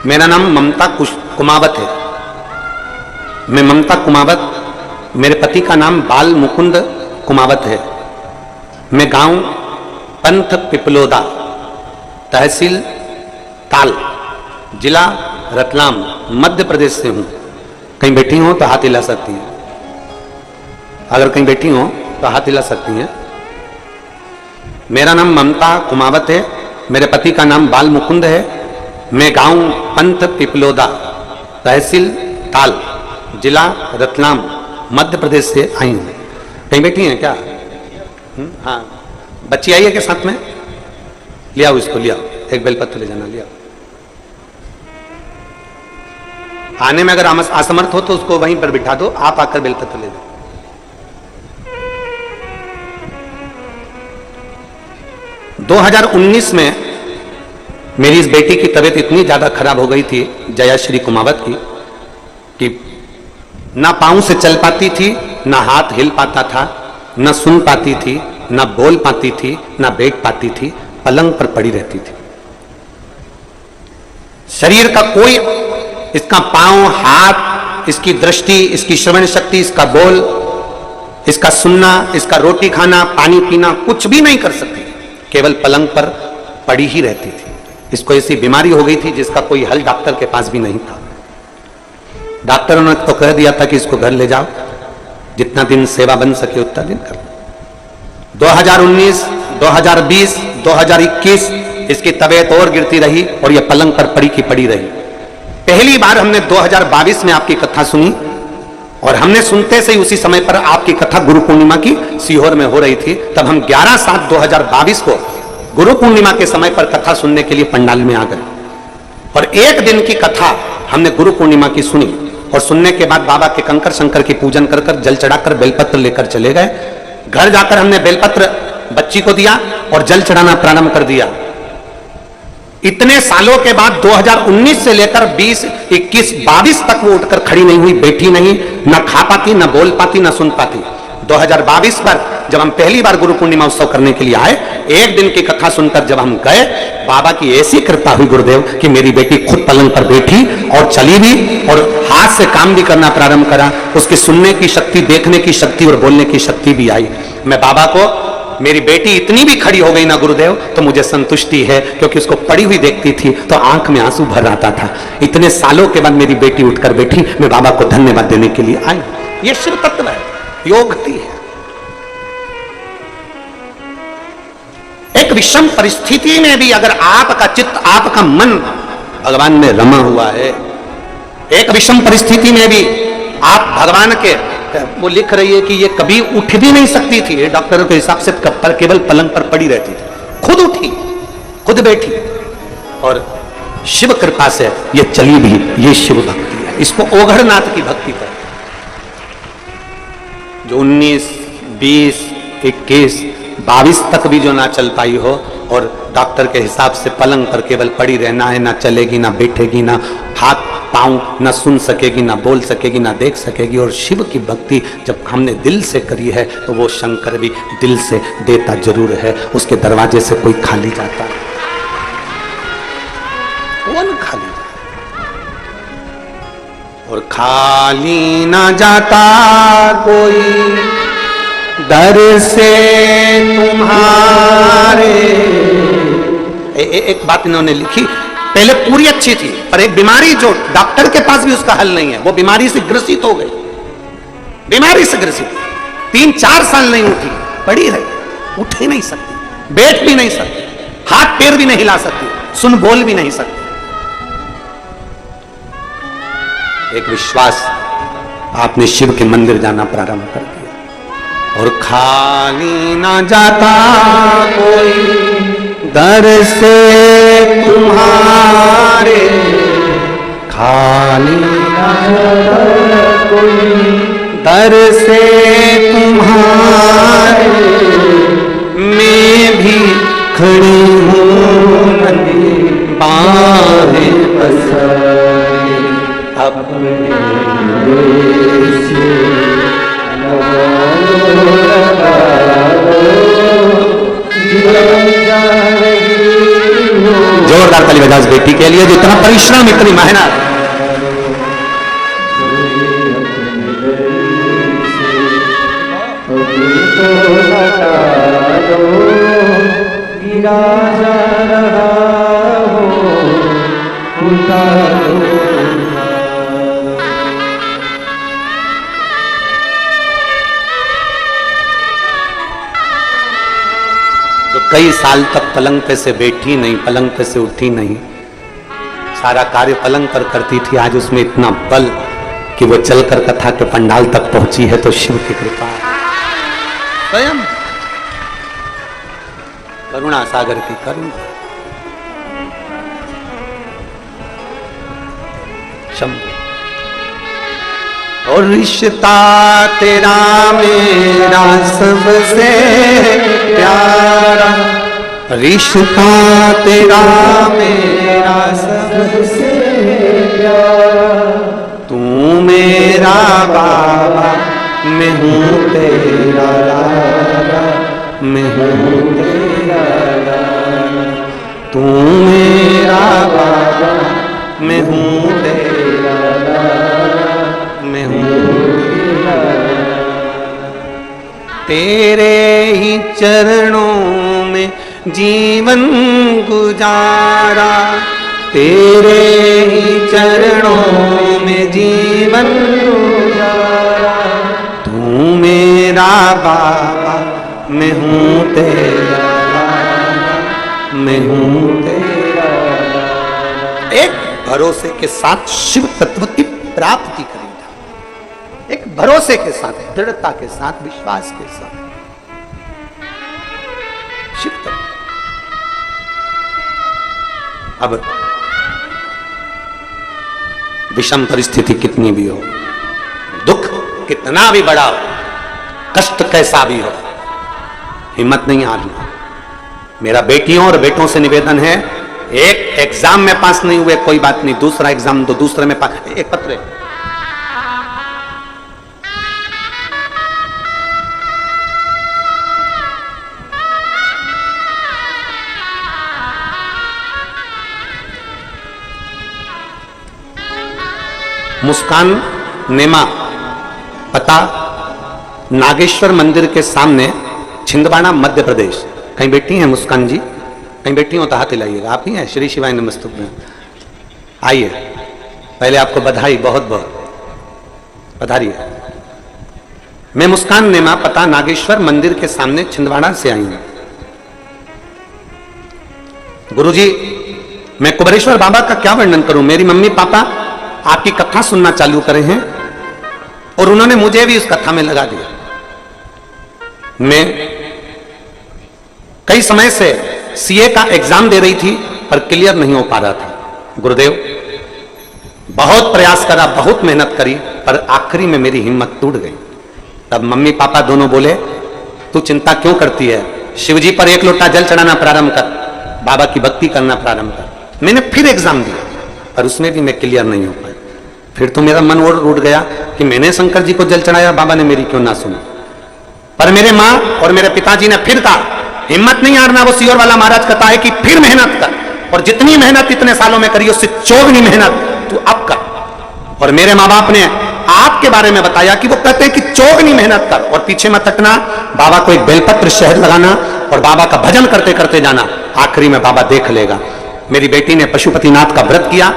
मेरा नाम ममता कुमावत है। मैं ममता कुमावत, मेरे पति का नाम बाल मुकुंद कुमावत है। मैं गांव पंथ पिपलोदा, तहसील ताल, जिला रतलाम, मध्य प्रदेश से हूं। कहीं बैठी हो तो हाथ हिला सकती हैं, अगर कहीं बैठी हो तो हाथ हिला सकती हैं। मेरा नाम ममता कुमावत है, मेरे पति का नाम बाल मुकुंद है। मैं गांव पंथ पिपलोदा, तहसील ताल, जिला रतलाम, मध्य प्रदेश से आई हूं। कहीं बैठी हैं क्या? हाँ, बच्ची आई है के साथ में? ले आओ इसको, ले आओ, एक बेलपत्र ले जाना, ले आओ। आने में अगर असमर्थ हो तो उसको वहीं पर बिठा दो, आप आकर बेलपत्र ले जाओ। दो 2019 में मेरी इस बेटी की तबीयत इतनी ज्यादा खराब हो गई थी, जयाश्री कुमावत की, कि ना पांव से चल पाती थी, ना हाथ हिल पाता था, ना सुन पाती थी, ना बोल पाती थी, ना बैठ पाती थी, पलंग पर पड़ी रहती थी। शरीर का कोई, इसका पांव, हाथ, इसकी दृष्टि, इसकी श्रवण शक्ति, इसका बोल, इसका सुनना, इसका रोटी खाना, पानी पीना, कुछ भी नहीं कर सकती, केवल पलंग पर पड़ी ही रहती थी। इसको ऐसी बीमारी हो गई थी जिसका कोई हल डॉक्टर के पास भी नहीं था। डॉक्टरों ने तो कह दिया था कि इसको घर ले जाओ, जितना दिन सेवा बन सके उतना दिन कर। 2019, 2020, 2021 इसकी तबीयत और गिरती रही और यह पलंग पर पड़ी की पड़ी रही। पहली बार हमने 2022 में आपकी कथा सुनी और हमने सुनते से ही उसी समय पर आपकी कथा गुरु पूर्णिमा की सीहोर में हो रही थी। तब हम 11/7/2022 को गुरु पूर्णिमा के समय पर कथा सुनने के लिए पंडाल में आ गए और एक दिन की कथा हमने गुरु पूर्णिमा की सुनी और सुनने के बाद बाबा के कंकर शंकर की पूजन कर कर, जल चढ़ाकर बेलपत्र लेकर चले गए। घर जाकर हमने बेलपत्र बच्ची को दिया और जल चढ़ाना प्रारंभ कर दिया। इतने सालों के बाद 2019 से लेकर 20, 21, 22 तक वो उठकर खड़ी नहीं हुई, बैठी नहीं, ना खा पाती, ना बोल पाती, ना सुन पाती। 2022 पर जब हम पहली बार गुरु पूर्णिमा उत्सव करने के लिए आए, एक दिन की कथा सुनकर जब हम गए, बाबा की ऐसी कृपा हुई गुरुदेव कि मेरी बेटी खुद पलंग पर बैठी और चली भी और हाथ से काम भी करना प्रारंभ करा। उसकी सुनने की शक्ति, देखने की शक्ति और बोलने की शक्ति भी आई। मैं बाबा को, मेरी बेटी इतनी भी खड़ी हो गई ना गुरुदेव तो मुझे संतुष्टि है, क्योंकि उसको पड़ी हुई देखती थी तो आंख में आंसू भर आता था। इतने सालों के बाद मेरी बेटी उठकर बैठी, मैं बाबा को धन्यवाद देने के लिए आई। ये शिव तत्व है, योग गति है। एक विषम परिस्थिति में भी अगर आपका चित्त, आपका मन भगवान में रमा हुआ है, एक विषम परिस्थिति में भी आप भगवान के, वो लिख रही है कि ये कभी उठ भी नहीं सकती थी, डॉक्टरों के हिसाब से केवल पलंग पर पड़ी रहती थी, खुद उठी, खुद बैठी और शिव कृपा से ये चली भी। ये शिव भक्ति है, इसको ओघड़नाथ की भक्ति कहते हैं। जो 19, 20, 21, 22 तक भी जो ना चल पाई हो और डॉक्टर के हिसाब से पलंग पर केवल पड़ी रहना है, ना चलेगी, ना बैठेगी, ना हाथ पांव, ना सुन सकेगी, ना बोल सकेगी, ना देख सकेगी, और शिव की भक्ति जब हमने दिल से करी है तो वो शंकर भी दिल से देता जरूर है। उसके दरवाजे से कोई खाली जाता है, कौन खाली जाता, और खाली ना जाता कोई दर से तुम्हारे। एक बात इन्होंने लिखी, पहले पूरी अच्छी थी पर एक बीमारी जो डॉक्टर के पास भी उसका हल नहीं है, वो बीमारी से ग्रसित हो गई, बीमारी से ग्रसित 3-4 साल नहीं उठी, पड़ी रही, उठ ही नहीं सकती, बैठ भी नहीं सकती, हाथ पैर भी नहीं हिला सकती, सुन बोल भी नहीं सकती। एक विश्वास, आपने शिव के मंदिर जाना प्रारंभ कर दिया और खाली ना जाता कोई दर से तुम्हारे, खाली ना जाता कोई दर से तुम्हारे, मैं भी खड़ी हूँ बाहें पसारे अपने देश जोरदार ताली बजाओ बेटी के लिए जो इतना परिश्रम, इतनी मेहनत। कई साल तक पलंग पे से बैठी नहीं, पलंग पे से उठी नहीं, सारा कार्य पलंग पर करती थी, आज उसमें इतना बल कि वो चलकर कथा के पंडाल तक पहुंची है, तो शिव की कृपा स्वयं करुणा सागर की करुणा। शंभु और रिश्ता तेरा मेरा सबसे प्यारा, रिश्ता तेरा मेरा सबसे प्यारा, तू मेरा बाबा मैं हूँ तेरा लाला, मैं हूँ तेरा लाला, तू मेरा बाबा मैं हूँ तेरा लाला, मैं हूँ तेरा लाला। तेरे ही चरणों में जीवन गुजारा, तेरे ही चरणों में जीवन गुजारा, तू मेरा बाबा मैं हूँ तेरा लाला, मैं हूँ तेरा लाला। एक भरोसे के साथ शिव तत्व की प्राप्ति करेगा, एक भरोसे के साथ, दृढ़ता के साथ, विश्वास के साथ शिव तत्व। अब विषम परिस्थिति कितनी भी हो, दुख कितना भी बड़ा हो, कष्ट कैसा भी हो, हिम्मत नहीं हारना। मेरा बेटियों और बेटों से निवेदन है, एक एग्जाम में पास नहीं हुए कोई बात नहीं, दूसरा एग्जाम तो दूसरे में पास। एक पत्र है, मुस्कान नेमा, पता नागेश्वर मंदिर के सामने, छिंदवाड़ा मध्य प्रदेश। कहीं बैठी हैं मुस्कान जी? कहीं बैठी हो तो हाथ हिलाइएगा। आप ही हैं? श्री शिवाय नमस्तुभ्यं। आइए, पहले आपको बधाई, बहुत बहुत पधारिए। मैं मुस्कान नेमा, पता नागेश्वर मंदिर के सामने, छिंदवाड़ा से आई हूं। गुरुजी, मैं कुबेरेश्वर बाबा का क्या वर्णन करूं। मेरी मम्मी पापा आपकी कथा सुनना चालू करे हैं और उन्होंने मुझे भी उस कथा में लगा दिया। मैं कई समय से सीए का एग्जाम दे रही थी पर क्लियर नहीं हो पा रहा था। गुरुदेव, बहुत प्रयास करा, बहुत मेहनत करी, पर आखिरी में मेरी हिम्मत टूट गई। तब मम्मी पापा दोनों बोले, तू चिंता क्यों करती है, शिवजी पर एक लोटा जल चढ़ाना प्रारंभ कर, बाबा की भक्ति करना प्रारंभ कर। मैंने फिर एग्जाम दिया पर उसमें भी मैं क्लियर नहीं हो पाया। फिर तो मेरा मन और रूठ गया कि मैंने शंकर जी को जल चढ़ाया, बाबा ने मेरी क्यों ना सुनी। पर मेरे माँ और मेरे पिताजी ने फिर कहा, हिम्मत नहीं हारना। वो सियोर वाला महाराज कहता है कि फिर मेहनत कर, और जितनी मेहनत इतने सालों में करी उससे चौगुनी मेहनत तू अब कर। और मेरे माँ बाप ने आपके बारे में बताया कि वो कहते हैं कि चौगुनी मेहनत कर और पीछे मत हटना, बाबा को एक बेलपत्र शहद लगाना और बाबा का भजन करते करते जाना, आखिरी में बाबा देख लेगा। मेरी बेटी ने पशुपतिनाथ का व्रत किया,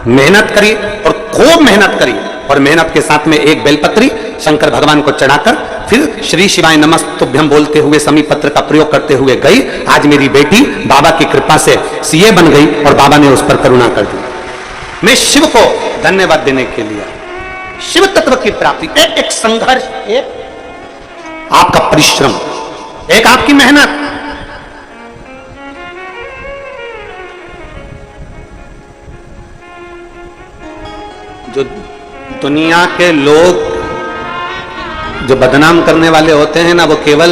मेहनत करी और खूब मेहनत करी, और मेहनत के साथ में एक बेलपत्री शंकर भगवान को चढ़ाकर फिर श्री शिवाय नमस्तुभ्यं बोलते हुए समी पत्र का प्रयोग करते हुए गई। आज मेरी बेटी बाबा की कृपा से सीए बन गई और बाबा ने उस पर करुणा कर दी। मैं शिव को धन्यवाद देने के लिए, शिव तत्व की प्राप्ति, एक संघर्ष, एक आपका परिश्रम, एक आपकी मेहनत, जो दुनिया के लोग जो बदनाम करने वाले होते हैं ना, वो केवल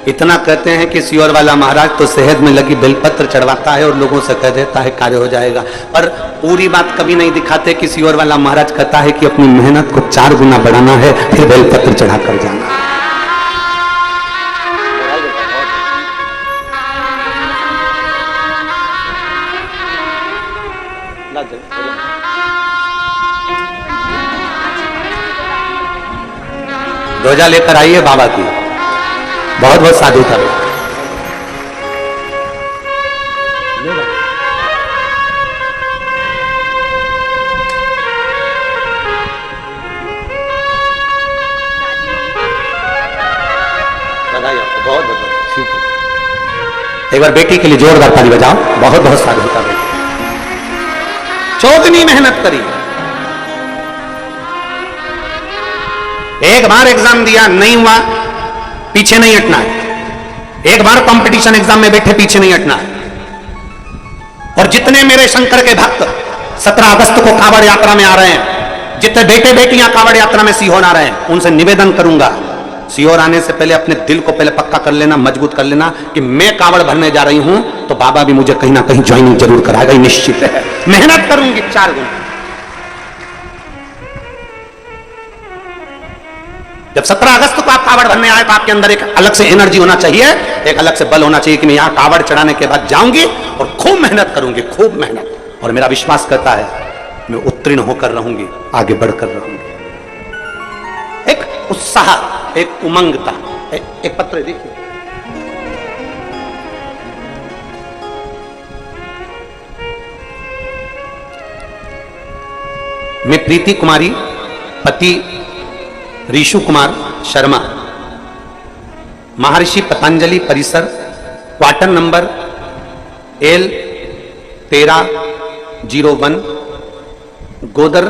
इतना कहते हैं कि सियोर वाला महाराज तो शहद में लगी बेलपत्र चढ़वाता है और लोगों से कह देता है कार्य हो जाएगा, पर पूरी बात कभी नहीं दिखाते कि सियोर वाला महाराज कहता है कि अपनी मेहनत को 4 गुना बढ़ाना है, फिर बेलपत्र चढ़ा कर जाना। ध्वजा लेकर आइए बाबा की, बहुत बहुत साधुता। बहुत बहुत एक बार बेटी के लिए जोरदार ताली बजाओ, बहुत बहुत साधुता बेटी। चौगनी मेहनत करी। एक बार एग्जाम दिया नहीं हुआ, पीछे नहीं हटना है। एक बार कंपटीशन एग्जाम में बैठे, पीछे नहीं हटना है। और जितने मेरे शंकर के भक्त 17 अगस्त को कांवड़ यात्रा में आ रहे हैं, जितने बेटे बेटियां कांवड़ यात्रा में सीहोर आ रहे हैं, उनसे निवेदन करूंगा, सीहोर आने से पहले अपने दिल को पहले पक्का कर लेना, मजबूत कर लेना कि मैं कांवड़ भरने जा रही हूं तो बाबा भी मुझे कहीं ना कहीं ज्वाइनिंग जरूर कराएगा, निश्चित है। मेहनत करूंगी 4 गुना। जब 17 अगस्त को आप कांवड़ भरने आए तो आपके अंदर एक अलग से एनर्जी होना चाहिए, एक अलग से बल होना चाहिए कि मैं यहां कांवड़ चढ़ाने के बाद जाऊंगी और खूब मेहनत करूंगी, खूब मेहनत। और मेरा विश्वास करता है मैं उत्तीर्ण होकर रहूंगी, आगे बढ़कर रहूंगी। एक उत्साह, एक उमंगता। एक पत्र देखिए, मैं प्रीति कुमारी, पति ऋषु कुमार शर्मा, महर्षि पतंजलि परिसर, क्वार्टर नंबर L1301, गोदर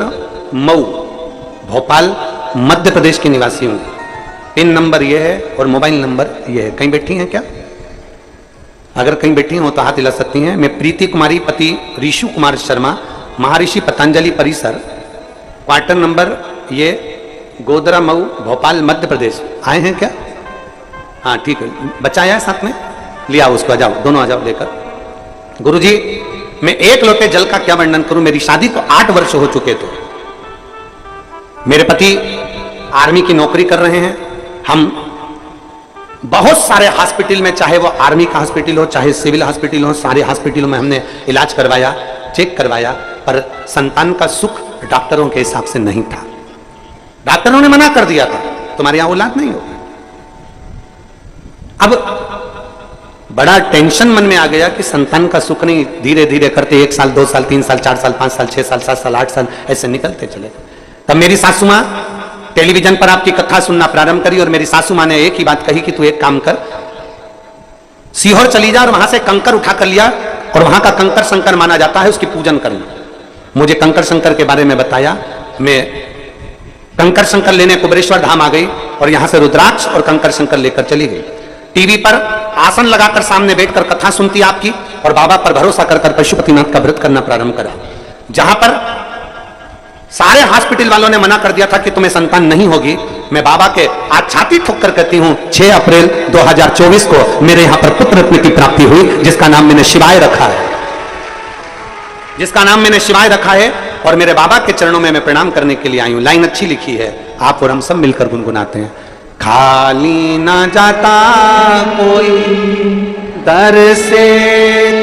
मऊ, भोपाल, मध्य प्रदेश के निवासी हूं। पिन नंबर यह है और मोबाइल नंबर यह है। कहीं बैठी हैं क्या? अगर कहीं बैठी हो तो हाथ हिला सकती हैं। मैं प्रीति कुमारी, पति ऋषु कुमार शर्मा, महर्षि पतंजलि परिसर, क्वार्टर नंबर ये गोदरा मऊ, भोपाल, मध्य प्रदेश। आए हैं क्या? हाँ ठीक है। बच्चा आया है साथ में? लिया उसको, आ जाओ, दोनों आ जाओ लेकर। गुरुजी, मैं एक लोटे जल का क्या वर्णन करूं। मेरी शादी तो 8 वर्ष हो चुके थे। मेरे पति आर्मी की नौकरी कर रहे हैं। हम बहुत सारे हॉस्पिटल में, चाहे वो आर्मी का हॉस्पिटल हो, चाहे सिविल हॉस्पिटल हो, सारे हॉस्पिटलों में हमने इलाज करवाया, चेक करवाया, पर संतान का सुख डॉक्टरों के हिसाब से नहीं था। डॉक्टरों ने मना कर दिया था, तुम्हारे यहां औलाद नहीं होगी। अब बड़ा टेंशन मन में आ गया कि संतान का सुख नहीं, धीरे धीरे करते 1 साल, 2 साल, 3 साल, 4 साल, 5 साल, 6 साल, 7 साल, 8 साल ऐसे निकलते चले। तब मेरी सासू मां टेलीविजन पर आपकी कथा सुनना प्रारंभ करी और मेरी सासू मां ने एक ही बात कही कि तू एक काम कर, सीहोर चली जा और वहां से कंकर उठा कर लिया, और वहां का कंकर शंकर माना जाता है, उसकी पूजन करना। मुझे कंकर शंकर के बारे में बताया। मैं कंकर शंकर लेने कुबेरेश्वर धाम आ गई और यहां से रुद्राक्ष और कंकर शंकर लेकर चली गई। टीवी पर आसन लगाकर सामने बैठकर कथा सुनती आपकी, और बाबा पर भरोसा कर पशुपतिनाथ का व्रत करना प्रारंभ करा। जहां पर सारे हॉस्पिटल वालों ने मना कर दिया था कि तुम्हें संतान नहीं होगी, मैं बाबा के आज छाती ठोक कर कहती हूं 6 अप्रैल 2024 को मेरे यहां पर पुत्र रत्न की प्राप्ति हुई, जिसका नाम मैंने शिवाय रखा है, जिसका नाम मैंने शिवाय रखा है। और मेरे बाबा के चरणों में मैं प्रणाम करने के लिए आई हूं। लाइन अच्छी लिखी है, आप और हम सब मिलकर गुनगुनाते हैं। खाली ना जाता कोई दर से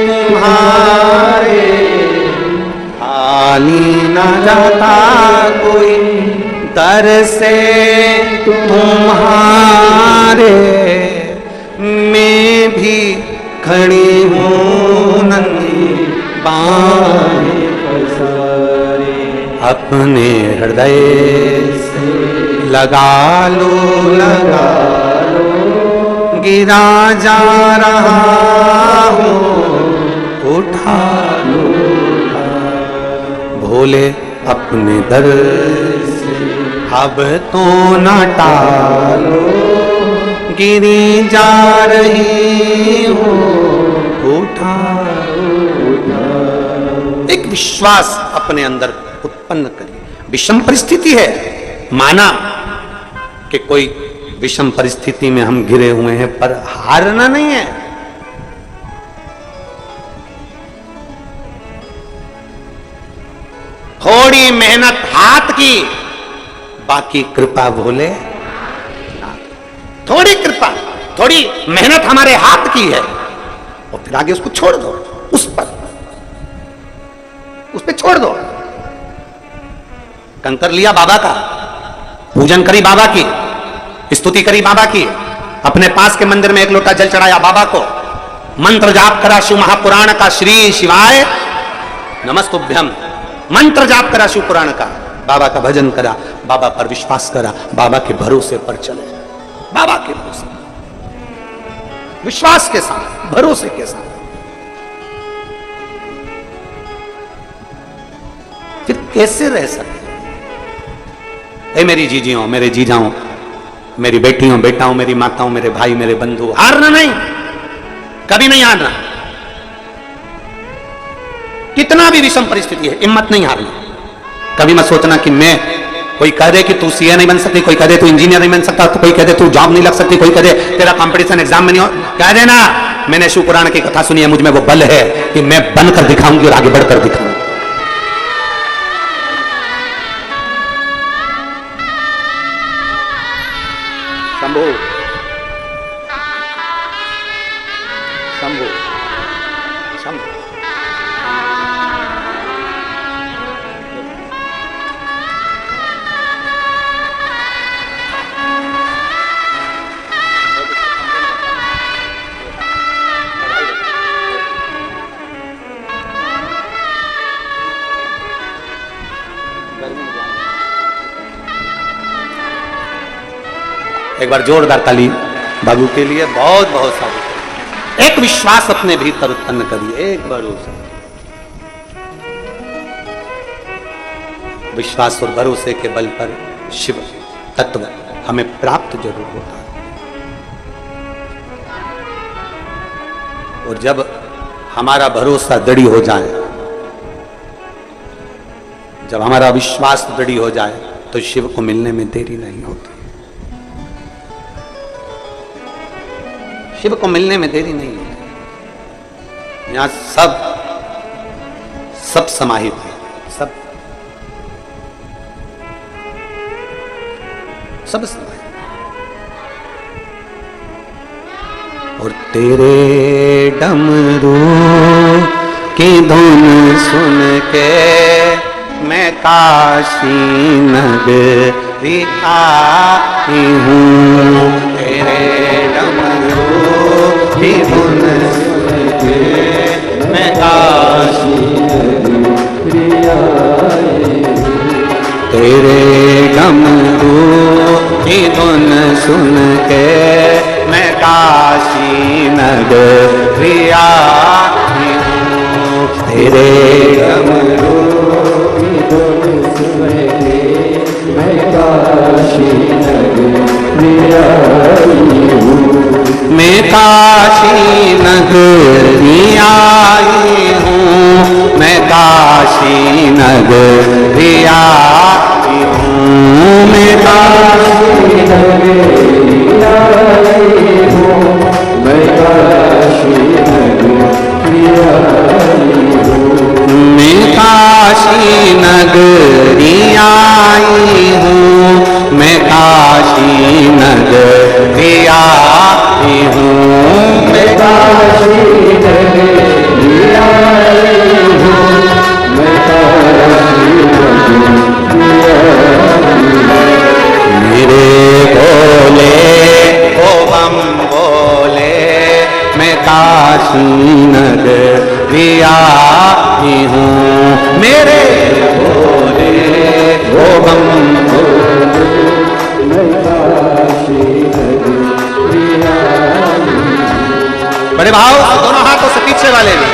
तुम्हारे, खाली ना जाता कोई दर से तुम्हारे, मैं भी खड़ी हूँ नंगी बाहें पसारे, अपने हृदय से लगा लो, गिरा जा रहा हूँ, उठा लो, भोले अपने दर से अब तो न टालो, गिरी जा रही हूँ, उठा लो। एक विश्वास अपने अंदर उत्पन्न करिए। विषम परिस्थिति है, माना कि कोई विषम परिस्थिति में हम घिरे हुए हैं, पर हारना नहीं है। थोड़ी मेहनत हाथ की, बाकी कृपा भोले। थोड़ी कृपा, थोड़ी मेहनत हमारे हाथ की है, और फिर आगे उसको छोड़ दो, उस पे छोड़ दो। कंकर लिया बाबा का, पूजन करी बाबा की, स्तुति करी बाबा की, अपने पास के मंदिर में 1 लोटा जल चढ़ाया बाबा को, मंत्र जाप करा शिव महापुराण का, श्री शिवाय नमस्तुभ्यम, मंत्र जाप करा शिव पुराण का, बाबा का भजन करा, बाबा पर विश्वास करा, बाबा के भरोसे पर चले, बाबा के भरोसे, विश्वास के साथ, भरोसे के साथ। कैसे रह सकते? ए मेरी जीजियों, मेरे जीजाओं, मेरी बेटियों, बेटाओं, मेरी माताओं, मेरे भाई, मेरे बंधु, हारना नहीं, कभी नहीं हारना। कितना भी विषम परिस्थिति है, हिम्मत नहीं हारना। कभी मत सोचना कि मैं, कोई कह दे कि तू सीए नहीं बन सकती, कोई कह दे तू इंजीनियर नहीं बन सकता, तो कोई कह दे तू जॉब नहीं लग सकती, कोई कह दे तेरा कंपटीशन एग्जाम में नहीं हो, कह देना मैंने शिव पुराण की कथा सुनी है, मुझ में वो बल है कि मैं बनकर दिखाऊंगी और आगे बढ़कर दिखाऊंगी। शंभू शंभू शंभू एक बार जोरदार ताली बाबू के लिए, बहुत बहुत सारी। एक विश्वास अपने भीतर उत्पन्न करिए, एक भरोसा, विश्वास और भरोसे के बल पर शिव तत्व हमें प्राप्त जरूर होता है। और जब हमारा भरोसा दृढ़ हो जाए, जब हमारा विश्वास दृढ़ हो जाए, तो शिव को मिलने में देरी नहीं होती। शिव को मिलने में देरी नहीं होती। यहां सब समाहित है, सब समाहित। और तेरे डमरू की धुन सुन के मैं काशी नगरी आई हूँ। तेरे डमरू की धुन सुन के मैं काशी नगरी आई हूँ। तेरे डमरू की धुन सुन के मैं काशी नगरी आई हूँ। तेरे डमरू की धुन सुन के मैं काशी नगरी आई हूँ। मैं काशी नगरी आई हूँ। मैं काशी नगरी आई हूँ। मैं काशी नगरी आई हूँ। मैं काशी नगरी आई हूँ। मैं काशी नगरी आई हूँ। मैं काशी नगरी आई हूँ। मैं काशी नगरी आई हूँ। मैं काशी नगरी मेरे बोले ओ बम बोले मैं काशी नगरी आई हूँ। मेरे बोले ओ बम बोले मैं काशी नगरी आई हूँ। बड़े भाव, दोनों हाथों से पीछे वाले भी।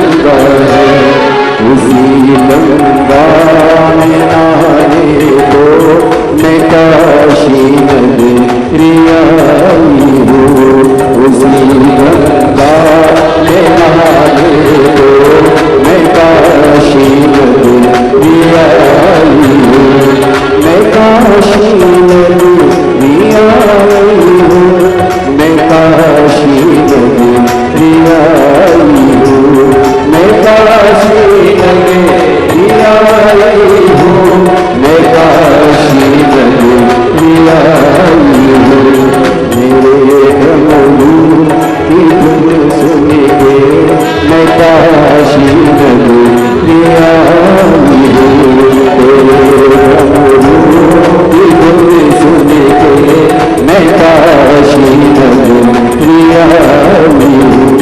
गंगा है, उसी गंगा में नहाने को मैं काशी नगरी आई हूँ। उसी गंगा में नहाने को मैं काशी नगरी आई हूँ। मैं काशी नगरी आई हूँ, मैं काशी नगरी आई हूँ, मैं काशी नगरी आई हूँ, मैं काशी नगरी आई हूँ। मेरे डमरू की धुन सुन के मैं काशी नगरी आई हूँ। तेरे डमरू की धुन सुन के मैं काशी नगरी आई हूँ।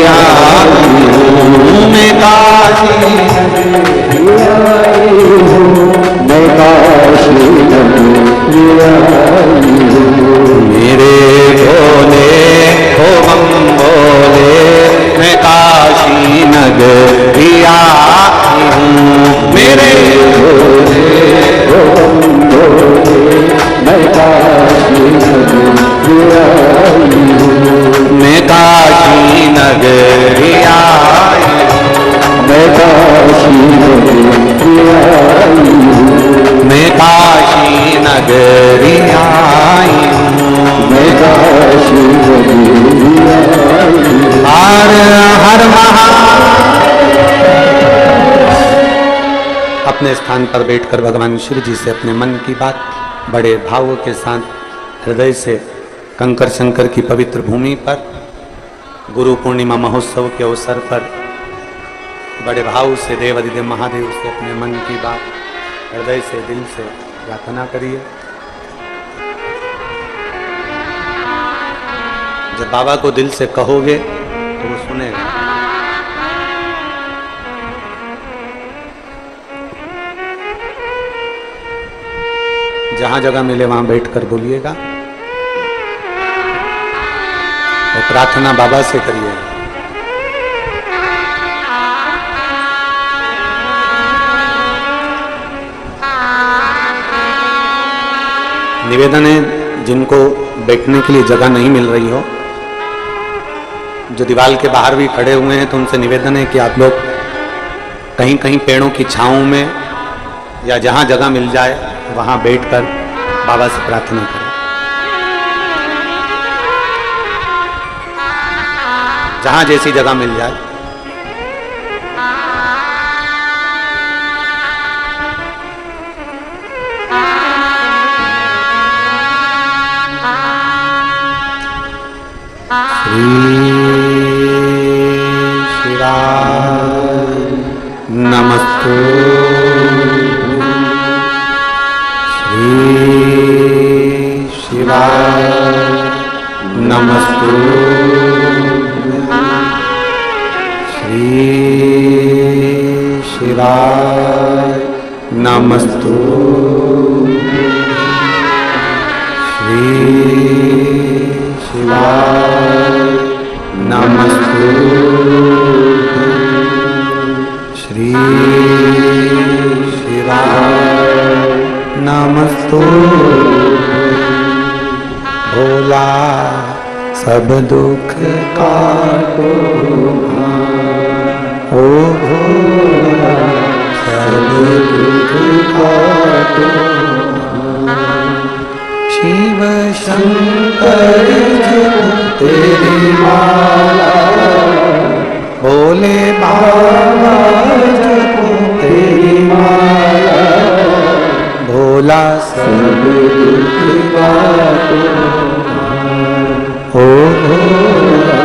आई हूँ, मैं काशी नगरी आई हूँ, मैं काशी नगरी आई हूँ। मेरे भोले हो बम भोले, मैं काशी नगरी आई हूँ, मेरे भोले हो बम भोले, मैं काशी नगरी आई हूँ, मैं काशी नगरी आई हूँ, मैं काशी नगरी आई हूँ, मैं काशी नगरी आई हूँ, मैं काशी नगरी आई हूँ। हर हर अपने स्थान पर बैठकर भगवान शिव जी से अपने मन की बात बड़े भावों के साथ हृदय से कंकर शंकर की पवित्र भूमि पर गुरु पूर्णिमा महोत्सव के अवसर पर बड़े भाव से देव अधिदेव महादेव से अपने मन की बात हृदय से दिल से प्रार्थना करिए। जब बाबा को दिल से कहोगे तो वो सुनेगा। जहां जगह मिले वहां बैठकर बोलिएगा और प्रार्थना बाबा से करिए। निवेदन है, जिनको बैठने के लिए जगह नहीं मिल रही हो, जो दीवार के बाहर भी खड़े हुए हैं, तो उनसे निवेदन है कि आप लोग कहीं कहीं पेड़ों की छांव में या जहां जगह मिल जाए वहां बैठकर बाबा से प्रार्थना करें। जहां जैसी जगह मिल जाए। श्री शिवाय नमस्तु, श्री शिवाय नमस्तु, श्री शिवाय नमस्तु, श्री शिवाय नमस्तु, श्री शिवाय नमस्तु। भोला सब दुख काटो, ओ भोला सब दुख काटो, शिव शंकर तेरी माला, भोले बाबा तेरी माला, भोला सब दुख काटो, ओ भोला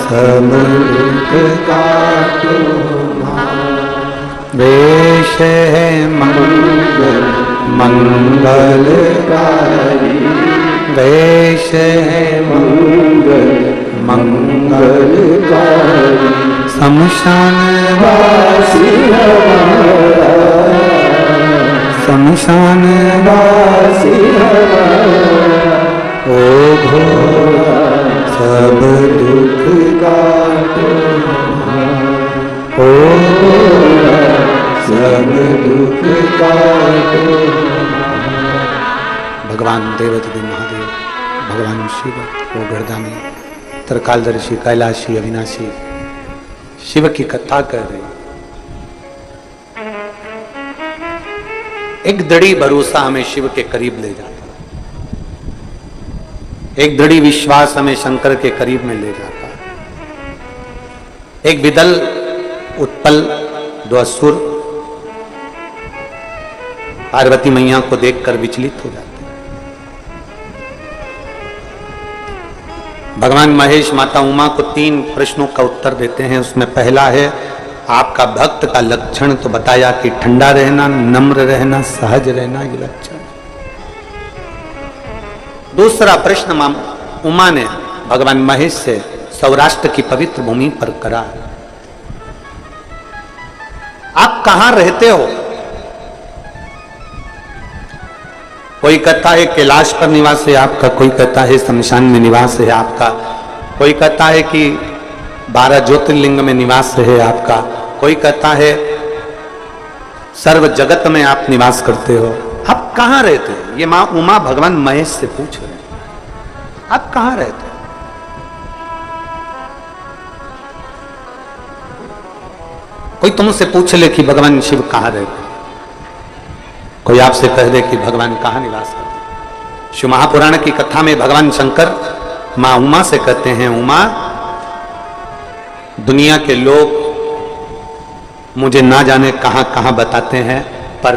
सब दुख काटो। वेश है मंगल मंगलकारी, वेश है मंगल मंगलकारी, शमशान वासी हमारा, शमशान वासी हमारा, ओ भोला सब दुख काटो, ओ भोला सब दुख काटो। भगवान देवदेव महादेव, भगवान शिव वो गर्दानी त्रिकालदर्शी कैलाशी अविनाशी शिव की कथा कर रहे। एक दृढ़ी भरोसा हमें शिव के करीब ले जाता, एक दृढ़ी विश्वास हमें शंकर के करीब में ले जाता। एक विदल उत्पल दो असुर पार्वती मैया को देखकर विचलित हो जाते। भगवान महेश माता उमा को 3 प्रश्नों का उत्तर देते हैं। उसमें पहला है आपका भक्त का लक्षण, तो बताया कि ठंडा रहना, नम्र रहना, सहज रहना, ये लक्षण। दूसरा प्रश्न उमा ने भगवान महेश से सौराष्ट्र की पवित्र भूमि पर करा। आप कहां रहते हो? कोई कहता है कैलाश पर निवास है आपका, कोई कहता है शमशान में निवास है आपका, कोई कहता है कि 12 ज्योतिर्लिंग में निवास है आपका, कोई कहता है सर्व जगत में आप निवास करते हो। आप कहां रहते हो? ये मां उमा भगवान महेश से पूछ रहे हैं, आप कहां रहते हो? कोई तुमसे पूछ ले कि भगवान शिव कहां रहते, कोई आपसे कह दे कि भगवान कहां निवास करते। शिव महापुराण की कथा में भगवान शंकर मां उमा से कहते हैं, उमा दुनिया के लोग मुझे ना जाने कहां कहां बताते हैं, पर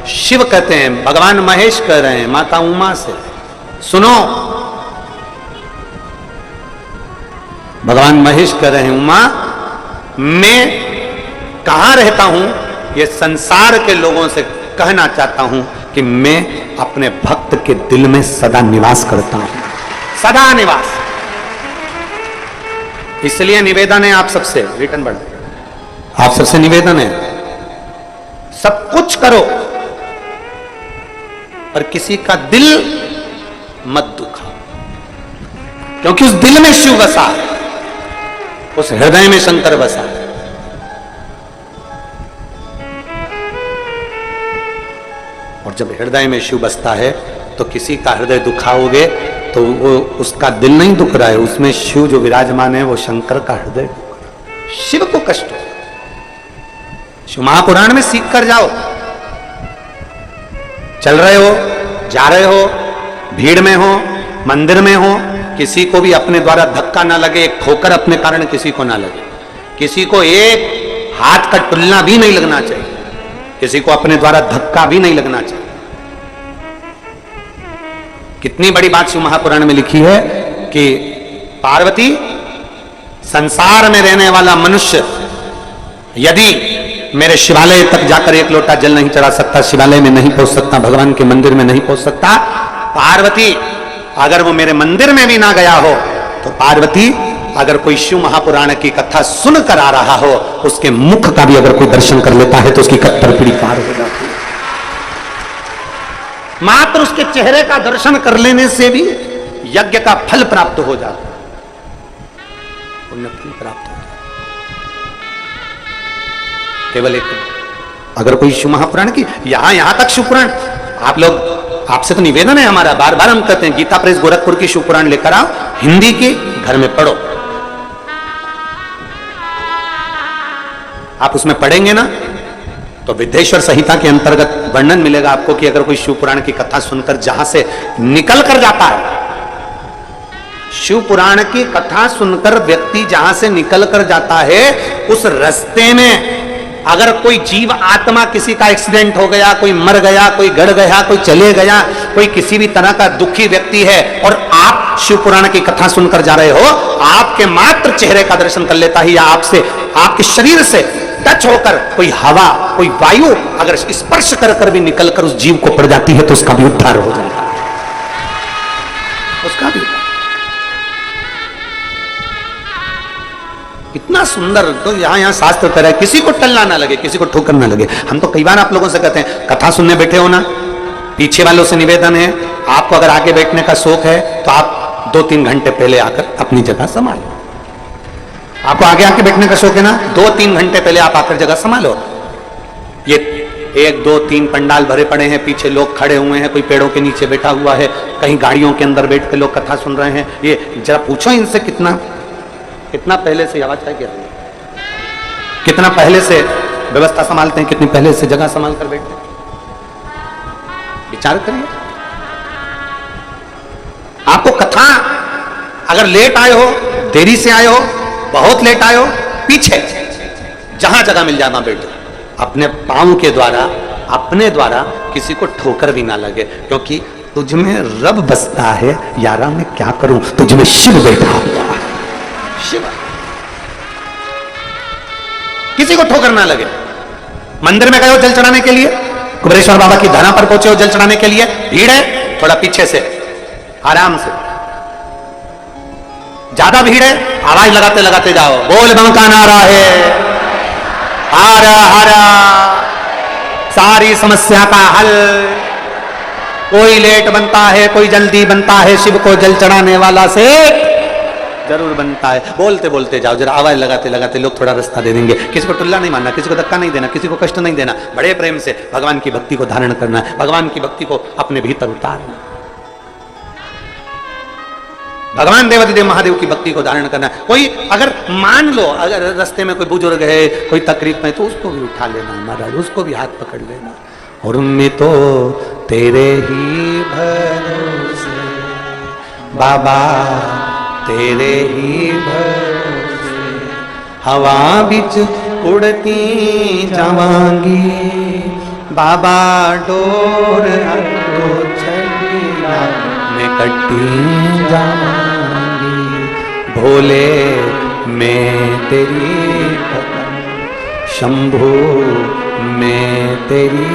शिव कहते हैं, भगवान महेश कह रहे हैं माता उमा से, सुनो। भगवान महेश कह रहे हैं, उमा मैं कहां रहता हूं ये संसार के लोगों से कहना चाहता हूं कि मैं अपने भक्त के दिल में सदा निवास करता हूं, सदा निवास। इसलिए निवेदन है आप सबसे, रिटर्न बढ़, आप सबसे निवेदन है, सब कुछ करो पर किसी का दिल मत दुखाओ, क्योंकि उस दिल में शिव बसा है, उस हृदय में शंकर बसा है। और जब हृदय में शिव बसता है तो किसी का हृदय दुखाओगे तो वो उसका दिल नहीं दुख रहा है, उसमें शिव जो विराजमान है वो शंकर का हृदय दुख रहा है, शिव को कष्ट हो। शिव महापुराण में सीख कर जाओ। चल रहे हो, जा रहे हो, भीड़ में हो, मंदिर में हो, किसी को भी अपने द्वारा धक्का ना लगे, एक ठोकर अपने कारण किसी को ना लगे, किसी को एक हाथ का टुल्ला भी नहीं लगना चाहिए, किसी को अपने द्वारा धक्का भी नहीं लगना चाहिए। कितनी बड़ी बात शिव महापुराण में लिखी है कि पार्वती, संसार में रहने वाला मनुष्य यदि मेरे शिवालय तक जाकर एक लोटा जल नहीं चढ़ा सकता, शिवालय में नहीं पहुंच सकता, भगवान के मंदिर में नहीं पहुंच सकता, पार्वती अगर वो मेरे मंदिर में भी ना गया हो तो पार्वती अगर कोई शिव महापुराण की कथा सुन कर आ रहा हो, उसके मुख का भी अगर कोई दर्शन कर लेता है तो उसकी कट्टर पीड़ी पार हो जाती है। मात्र उसके चेहरे का दर्शन कर लेने से भी यज्ञ का फल प्राप्त हो जाता है, पुण्य फल प्राप्त हो जाता है। केवल एक, अगर कोई शिव महापुराण की यहां तक शिव पुराण, आप लोग, आपसे तो निवेदन है हमारा, बार बार हम कहते हैं गीता प्रेस गोरखपुर की शिव पुराण लेकर आओ, हिंदी की घर में पढ़ो। आप उसमें पढ़ेंगे ना तो विद्येश्वर संहिता के अंतर्गत वर्णन मिलेगा आपको कि अगर कोई शिव पुराण की कथा सुनकर जहां से निकल कर जाता है, शिव पुराण की कथा सुनकर व्यक्ति जहां से निकल कर जाता है, उस रास्ते में अगर कोई जीव आत्मा, किसी का एक्सीडेंट हो गया, कोई मर गया, कोई गड़ गया, कोई चले गया, कोई किसी भी तरह का दुखी व्यक्ति है और आप शिव पुराण की कथा सुनकर जा रहे हो, आपके मात्र चेहरे का दर्शन कर लेता है या आपसे, आपके शरीर से टच होकर कोई हवा, कोई वायु अगर स्पर्श कर कर भी निकल कर उस जीव को पड़ जाती है तो उसका भी उद्धार हो जाता है, उसका भी। इतना सुंदर, तो यहां शास्त्र कह रहा है किसी को टलना ना लगे, किसी को ठोकर ना लगे। हम तो कई बार आप लोगों से कहते हैं कथा सुनने बैठे हो ना, पीछे वालों से निवेदन है, आपको अगर आगे बैठने का शौक है तो आप 2-3 घंटे पहले आकर अपनी जगह संभालो। आपको आगे आके बैठने का शौक है ना, 2-3 घंटे पहले आप आकर जगह संभालो। ये 1-2-3 पंडाल भरे पड़े हैं, पीछे लोग खड़े हुए हैं, कोई पेड़ों के नीचे बैठा हुआ है, कहीं गाड़ियों के अंदर बैठ के लोग कथा सुन रहे हैं। ये जरा पूछो इनसे कितना पहले से आवाज क्या कर रही है, कितना पहले से व्यवस्था संभालते हैं, कितनी पहले से जगह संभाल कर बैठते हैं, विचार करिए। आपको कथा अगर लेट आए हो, देरी से आए हो, बहुत लेट आए हो, पीछे जहां जगह मिल जाए वहां बैठो, अपने पांव के द्वारा, अपने द्वारा किसी को ठोकर भी ना लगे, क्योंकि तुझ में रब बसता है यारा, मैं क्या करूं, तुझ में शिव बैठा हुआ है, शिव। किसी को ठोकर ना लगे। मंदिर में गए हो जल चढ़ाने के लिए, कुबेरेश्वर बाबा की धरा पर पहुंचे हो जल चढ़ाने के लिए, भीड़ है, थोड़ा पीछे से आराम से, ज्यादा भीड़ है आवाज लगाते लगाते जाओ, बोल बम का नारा है, हर हर सारी समस्या का हल। कोई लेट बनता है, कोई जल्दी बनता है, शिव को जल चढ़ाने वाला से जरूर बनता है। बोलते बोलते जाओ, जरा आवाज लगाते लगाते, लोग थोड़ा रास्ता दे देंगे। किसी को टुल्ला नहीं मानना, किसी को धक्का नहीं देना, किसी को कष्ट नहीं देना, बड़े प्रेम से भगवान की भक्ति को धारण करना है, भगवान की भक्ति को अपने भीतर उतारना, भगवान देवाधिदेव महादेव की भक्ति को धारण करना। कोई अगर मान लो, अगर रास्ते में कोई बुजुर्ग है, कोई तकलीफ में, तो उसको भी उठा लेना महाराज, उसको भी हाथ पकड़ लेना। और मैं तो तेरे ही भरोसे बाबा, तेरे ही भरोसे हवा बिच उड़ती जावांगी बाबा, डोर तो छड़ीना मैं कटी जावांगी। भोले मैं तेरी पतंग, शंभू मैं तेरी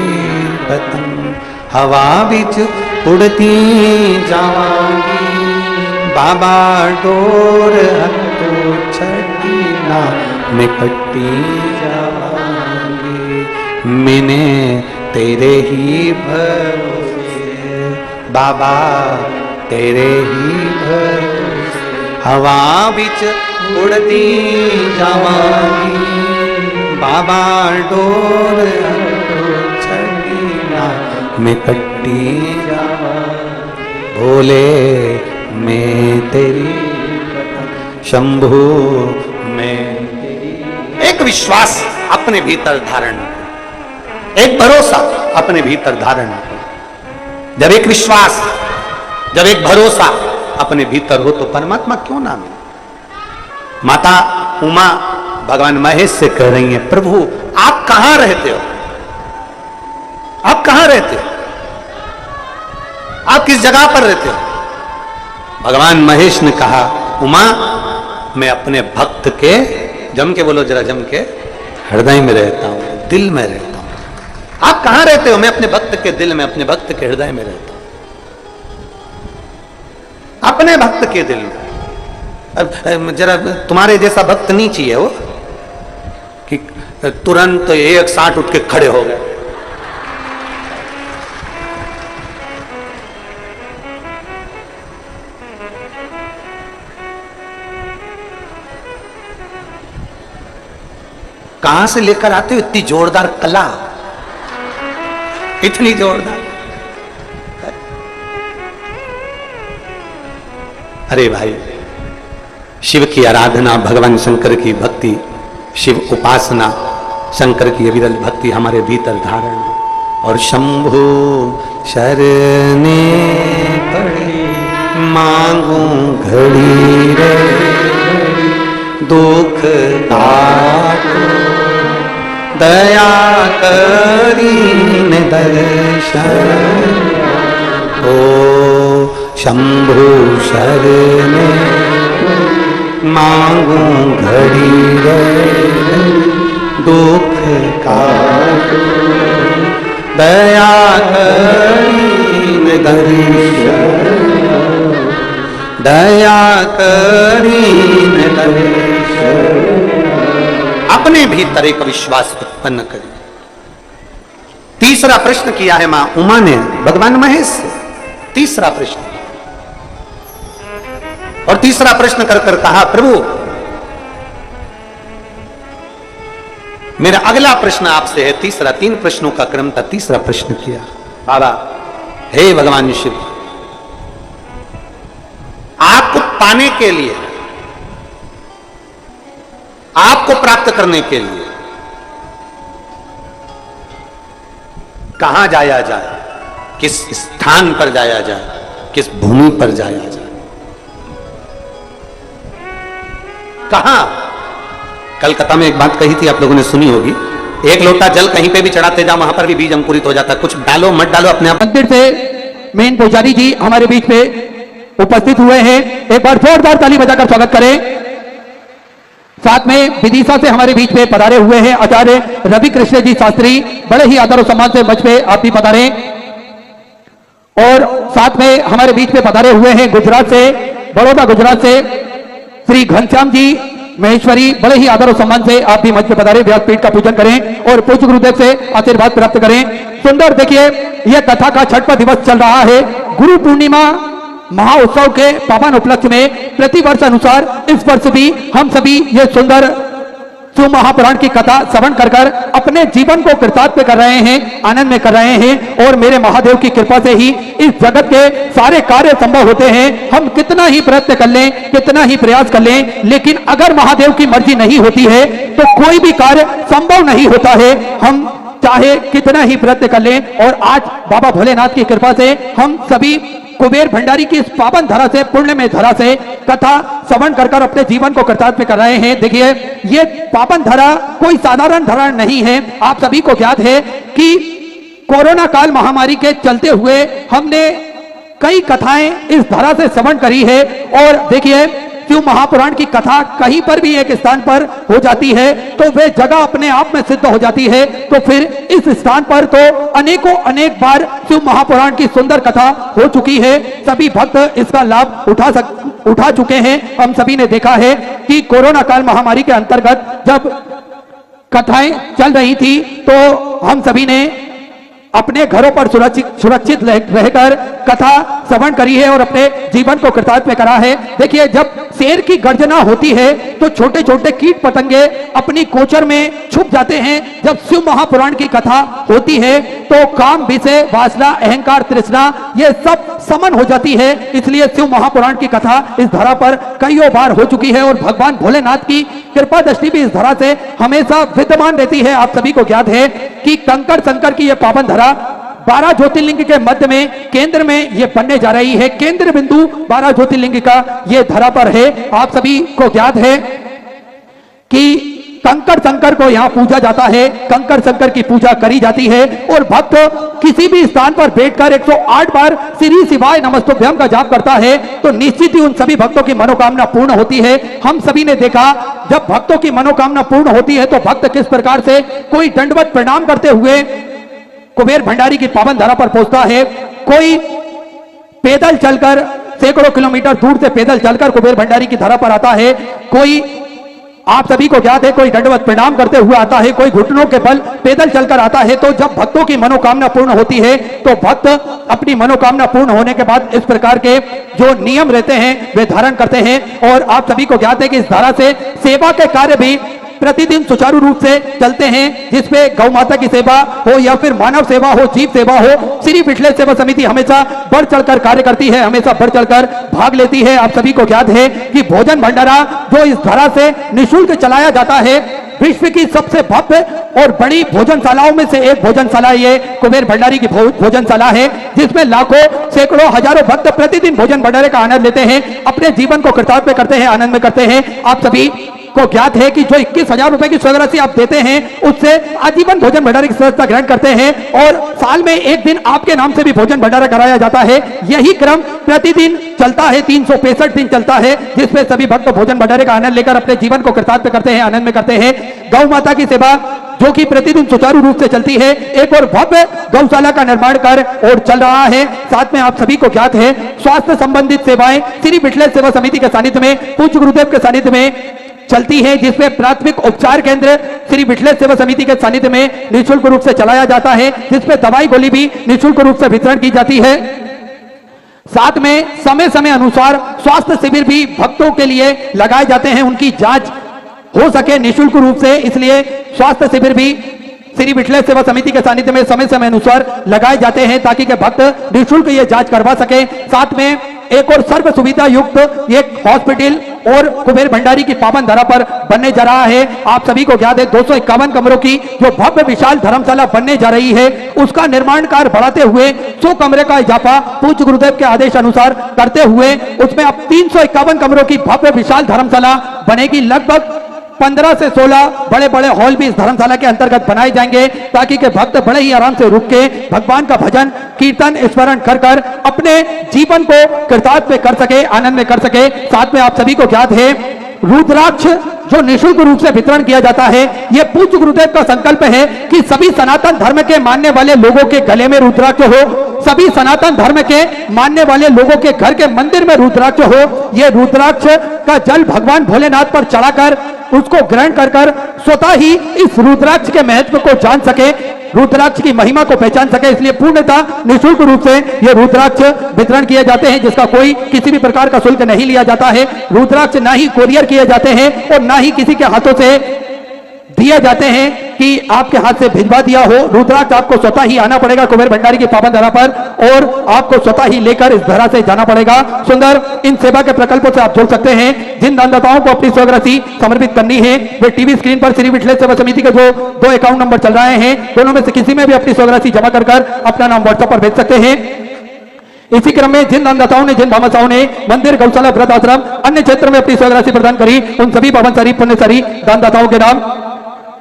पतंग, हवा बिच उड़ती जावांगी बाबा, डोर तो छड़ीना मैं कटी जावांगी। मैंने तेरे ही भरोसे बाबा, तेरे ही भरोसे हवा बिच उड़ती जावांगी बाबा, डोर तो छड़ीना मैं कटी जावांगी। भोले मैं तेरी, शंभू मैं तेरी। एक विश्वास अपने भीतर धारण, एक भरोसा अपने भीतर धारण। जब एक विश्वास, जब एक भरोसा अपने भीतर हो तो परमात्मा क्यों ना मिले। माता उमा भगवान महेश से कह रही है, प्रभु आप कहां रहते हो, आप कहां रहते हो, आप किस जगह पर रहते हो। भगवान महेश ने कहा, उमा मैं अपने भक्त के, जम के बोलो जरा, जम के, हृदय में रहता हूं, दिल में रहता हूं। आप कहां रहते हो? मैं अपने भक्त के दिल में, अपने भक्त के हृदय में रहता हूं, अपने भक्त के दिल में। अब जरा तुम्हारे जैसा भक्त नहीं चाहिए वो कि तुरंत 160 उठ के खड़े हो गए। कहां से लेकर आते हो इतनी जोरदार कला, इतनी जोरदार। अरे भाई, शिव की आराधना, भगवान शंकर की भक्ति, शिव उपासना, शंकर की अविरल भक्ति हमारे भीतर धारण हो। और शंभु शरणे पड़े मांगू घड़ी रे, दुख काटो दया करीन दर्शन। ओ शंभु शरणे मांगू घड़ी रे, दुख काटो दया करीन दर्शन, दया करीन दर्शन। अपने भीतर एक विश्वास उत्पन्न करिए। तीसरा प्रश्न किया है मां उमा ने भगवान महेश से, तीसरा प्रश्न। और तीसरा प्रश्न कर कर कहा, प्रभु मेरा अगला प्रश्न आपसे है। तीसरा, 3 प्रश्नों का क्रम था, तीसरा प्रश्न किया, बाबा हे भगवान शिव, आपको पाने के लिए, आपको प्राप्त करने के लिए कहां जाया जाए, किस स्थान पर जाया जाए, किस भूमि पर जाया जाए, कहां। कलकत्ता में एक बात कही थी, आप लोगों ने सुनी होगी, एक लोटा जल कहीं पे भी चढ़ाते जाओ, वहां पर भी बीज अंकुरित हो जाता है। कुछ डालो मत डालो, अपने आप। मंदिर से मेन पुजारी जी हमारे बीच में उपस्थित हुए हैं, एक बार जोरदार ताली बजाकर स्वागत करें। साथ में विदिशा से हमारे बीच में पधारे हुए हैं आचार्य रवि कृष्ण जी शास्त्री, बड़े ही आदर और सम्मान से मंच पे आप भी पधारे। और साथ में हमारे बीच में पधारे हुए हैं गुजरात से, बड़ौदा गुजरात से श्री घनश्याम जी महेश्वरी बड़े ही आदर और सम्मान से आप भी मंच पे पधारे, व्यासपीठ का पूजन करें और पूज्य गुरुदेव से आशीर्वाद प्राप्त करें। सुंदर देखिए यह कथा का छठवां दिवस चल रहा है। गुरु पूर्णिमा महाउत्सव के पावन उपलक्ष्य में प्रतिवर्ष अनुसार इस वर्ष भी हम सभी ये सुंदर शिव महापुराण की कथा श्रवण कर कर अपने जीवन को कृतार्थ कर रहे हैं, आनंद में कर रहे हैं। और मेरे महादेव की कृपा से ही इस जगत के सारे कार्य संभव होते हैं। हम कितना ही प्रयत्न कर लें, कितना ही प्रयास कर लें, लेकिन अगर महादेव की मर्जी नहीं होती है तो कोई भी कार्य संभव नहीं होता है। हम चाहे कितना ही प्रयत्न कर लें। और आज बाबा भोलेनाथ की कृपा से हम सभी कुबेर भंडारी की इस पावन धरा से, पुण्य में धरा से कथा श्रवण कर कर अपने जीवन को कृतार्थ कर रहे हैं। देखिए ये पावन धरा कोई साधारण धरा नहीं है। आप सभी को ज्ञात है कि कोरोना काल महामारी के चलते हुए हमने कई कथाएं इस धरा से श्रवण करी है। और देखिए शिव महापुराण की कथा कहीं पर भी एक स्थान पर हो जाती है तो वे जगह अपने आप में सिद्ध हो जाती है। तो फिर इस स्थान पर तो अनेक बार शिव महापुराण की सुंदर कथा हो चुकी है। सभी भक्त इसका लाभ उठा चुके हैं। हम सभी ने देखा है कि कोरोना काल महामारी के अंतर्गत जब कथाएं चल रही थी तो हम सभी ने अपने घरों पर सुरक्षित रहकर कथा श्रवण करी है और अपने जीवन को कृतार्थ में करा है। देखिए जब शेर की गर्जना होती है तो छोटे छोटे कीट पतंगे अपनी कोचर में छुप जाते हैं। जब शिव महापुराण की कथा होती है तो काम, विषय, वासना, अहंकार, तृष्णा ये सब समन हो जाती है। इसलिए शिव महापुराण की कथा इस धरा पर कईयों बार हो चुकी है और भगवान भोलेनाथ की कृपा दृष्टि भी इस धरा से हमेशा विद्यमान रहती है। आप सभी को ज्ञात है कि कंकड़ शंकर की यह पावन धरा 12 ज्योतिर्लिंग के मध्य में केंद्र में ये बनने जा रही है। केंद्र बिंदु 12 ज्योतिर्लिंग का ये धरा पर है। आप सभी को ज्ञात है कि कंकड़ शंकर को यहाँ पूजा जाता है, कंकड़ शंकर की पूजा करी जाती है और भक्त किसी भी स्थान पर बैठकर 108 बार श्री शिवाय नमस्तुभ्यम का जाप करता है तो निश्चित ही उन सभी भक्तों की मनोकामना पूर्ण होती है। हम सभी ने देखा जब भक्तों की मनोकामना पूर्ण होती है तो भक्त किस प्रकार से कोई दंडवत प्रणाम करते हुए कुबेर भंडारी की पावन धरा पर पहुंचता है, कोई पैदल चलकर सैकड़ों किलोमीटर दूर से पैदल चलकर कुबेर भंडारी की धरा पर आता है, कोई आप सभी को ज्ञात है कोई दंडवत प्रणाम करते हुए आता है, कोई घुटनों के बल पैदल चलकर आता है। तो जब भक्तों की मनोकामना पूर्ण होती है तो भक्त अपनी मनोकामना पूर्ण होने के बाद इस प्रकार के जो नियम रहते हैं वे धारण करते हैं। और आप सभी को ज्ञात है कि इस धारा से सेवा के कार्य भी प्रतिदिन सुचारू रूप से चलते हैं, जिसपे गौ माता की सेवा हो या फिर मानव सेवा हो, जीव सेवा हो, श्री विठलेश्वर सेवा समिति हमेशा बढ़ चढ़कर कार्य करती है, हमेशा बढ़ चढ़कर भाग लेती है। आप सभी को ज्ञात है कि भोजन भंडारा जो इस धरा से निःशुल्क चलाया जाता है, विश्व की सबसे भव्य और बड़ी भोजनशालाओं में से एक भोजनशाला ये कुबेर भंडारी की भोजनशाला है, जिसमें लाखों, सैकड़ों, हजारों भक्त प्रतिदिन भोजन भंडारे का आनंद लेते हैं, अपने जीवन को कृतार्थ में करते हैं, आनंद में करते हैं। आप सभी को ज्ञात है कि जो 21,000 रुपए की स्वर्गराशि आप देते हैं उससे आजीवन भोजन भंडारे की सदस्यता ग्रहण करते हैं और साल में एक दिन आपके नाम से भी भोजन भंडारा कराया जाता है। यही क्रम प्रतिदिन चलता है, 365 दिन चलता है, जिसमें सभी भक्त भोजन भंडारे का आनंद लेकर अपने जीवन को कृतार्थ करते हैं, आनंद में करते हैं। गौ माता की सेवा जो कि प्रतिदिन सुचारू रूप से चलती है, एक और भव्य गौशाला का निर्माण कर और चल रहा है। साथ में आप सभी को ज्ञात है स्वास्थ्य संबंधित सेवाएं श्री विठलेश्वर सेवा समिति के सानिध्य में, पूज्य गुरुदेव के सानिध्य में चलती है, जिसमें प्राथमिक उपचार केंद्र श्री विठलेश्वर सेवा समिति के सानिध्य में निःशुल्क रूप से चलाया जाता है, जिसमें दवाई गोली भी निःशुल्क रूप से वितरण की जाती है। साथ में समय समय अनुसार स्वास्थ्य शिविर भी भक्तों के लिए लगाए जाते हैं, उनकी जांच हो सके निःशुल्क रूप से, इसलिए स्वास्थ्य शिविर भी श्री विठलेश्वर सेवा समिति के सानिध्य में समय समय अनुसार लगाए जाते हैं ताकि के भक्त निःशुल्क ये जांच करवा सके। साथ में एक और सर्व सुविधा युक्त एक हॉस्पिटल और कुबेर भंडारी की पावन धरा पर बनने जा रहा है। आप सभी को याद है 251 कमरों की जो भव्य विशाल धर्मशाला बनने जा रही है, उसका निर्माण कार्य बढ़ाते हुए 100 कमरे का इजाफा पूज्य गुरुदेव के आदेश अनुसार करते हुए उसमें अब 351 कमरों की भव्य विशाल धर्मशाला बनेगी। लगभग 15 से 16 बड़े बड़े हॉल भी इस धर्मशाला के अंतर्गत बनाए जाएंगे ताकि के भक्त बड़े ही आराम से रुक के भगवान का भजन कीर्तन स्मरण कर कर अपने जीवन को कृतार्थ में कर सके, आनंद में कर सके। साथ में आप सभी को ज्ञात है रुद्राक्ष जो निःशुल्क रूप से वितरण किया जाता है, यह पूज्य गुरुदेव का संकल्प है कि सभी सनातन धर्म के मानने वाले लोगों के गले में रुद्राक्ष हो, सभी सनातन धर्म के मानने वाले लोगों के घर के मंदिर में रुद्राक्ष हो। यह रुद्राक्ष का जल भगवान भोलेनाथ पर चढ़ाकर उसको ग्रहण कर स्वतः ही इस रुद्राक्ष के महत्व को जान सके, रुद्राक्ष की महिमा को पहचान सके, इसलिए पूर्णतः निःशुल्क रूप से ये रुद्राक्ष वितरण किए जाते हैं, जिसका कोई किसी भी प्रकार का शुल्क नहीं लिया जाता है। रुद्राक्ष ना ही कोरियर किए जाते हैं और ना ही किसी के हाथों से दिए जाते हैं कि आपके हाथ से भिजवा दिया हो। रुद्राक्ष आपको स्वतः ही आना पड़ेगा कुबेर भंडारी की पावन धरा पर और आपको स्वतः ही लेकर इस धरा से जाना पड़ेगा। सुंदर इन सेवा के प्रकल्पों से आप जुड़ सकते हैं। जिन दानदाताओं को अपनी स्वराशि समर्पित करनी है वे टीवी स्क्रीन पर श्री विठलेश्वर सेवा समिति के जो 2 अकाउंट नंबर चल रहे हैं, दोनों में से किसी में भी अपनी स्वराशि जमा कर अपना नाम व्हाट्सएप पर भेज सकते हैं। इसी क्रम में जिन दानदाताओं ने, जिन भामाशाओं ने मंदिर, गौशाला, व्रत आश्रम, अन्य क्षेत्र में अपनी स्वराशि प्रदान करी, उन सभी पावनसारी पुण्यसारी दानदाताओं के नाम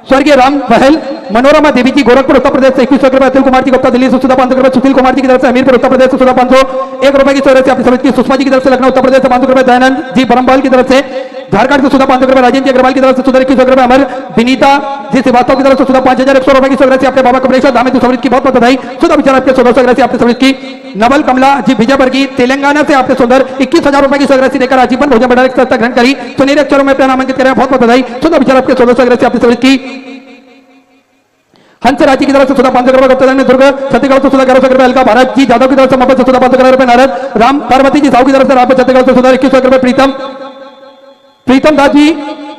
स्वर्गीय राम बहल, मनोरमा देवी जी गोरखपुर उत्तर प्रदेश से 2100 रुपए, अतुल कुमार जी गुप्ता दिल्ली से सुधा 500 रुपए, सुशील कुमार जी की तरफ से हमीरपुर उत्तर प्रदेश से सुधा 501 रुपए की स्वराशि आपकी समिति की, सुषमा जी की तरफ से लखनऊ उत्तर प्रदेश से 500 रुपए, दयानंद जी बरमबाल की तरफ से झारखंड से सुधा 500 रुपए, राजेंद्र जी अग्रवाल की तरफ से सुधा 2100 रुपए, अमर विनीता जी श्रीवास्तव की तरफ से सुधा 5100 रुपए की स्वराशि आपके बाबा कमलेश्वर धाम हेतु समृद्ध की बहुत बहुत बधाई। सुधा विचार आपके 1600 राशि आपके समृद्ध की। नवल कमला जी विजयवर्गीय तेलंगाना से आपने सुंदर 21,000 रुपए की स्वराशि देकर आजीवन भोजन भंडार की संस्था ग्रहण करी, सुनहरे अक्षरों में अपना नामांकित करें, बहुत बहुत बधाई। सुधा विचार आपके 1600 राशि आपके समृद्ध की। हंस रांची की तरफ से सुधा 500 रुपए, गुप्ता में दुर्ग छत्तीसगढ़ से सुधा 1100 रुपए, अलका भारत जी जादव की तरफ से मोहब्बत से सुधा 500 रुपए, नारद राम पार्वती जी साहू की तरफ से राम छत्तीसगढ़ से सुधा 2100 रुपए, प्रीतम दास जी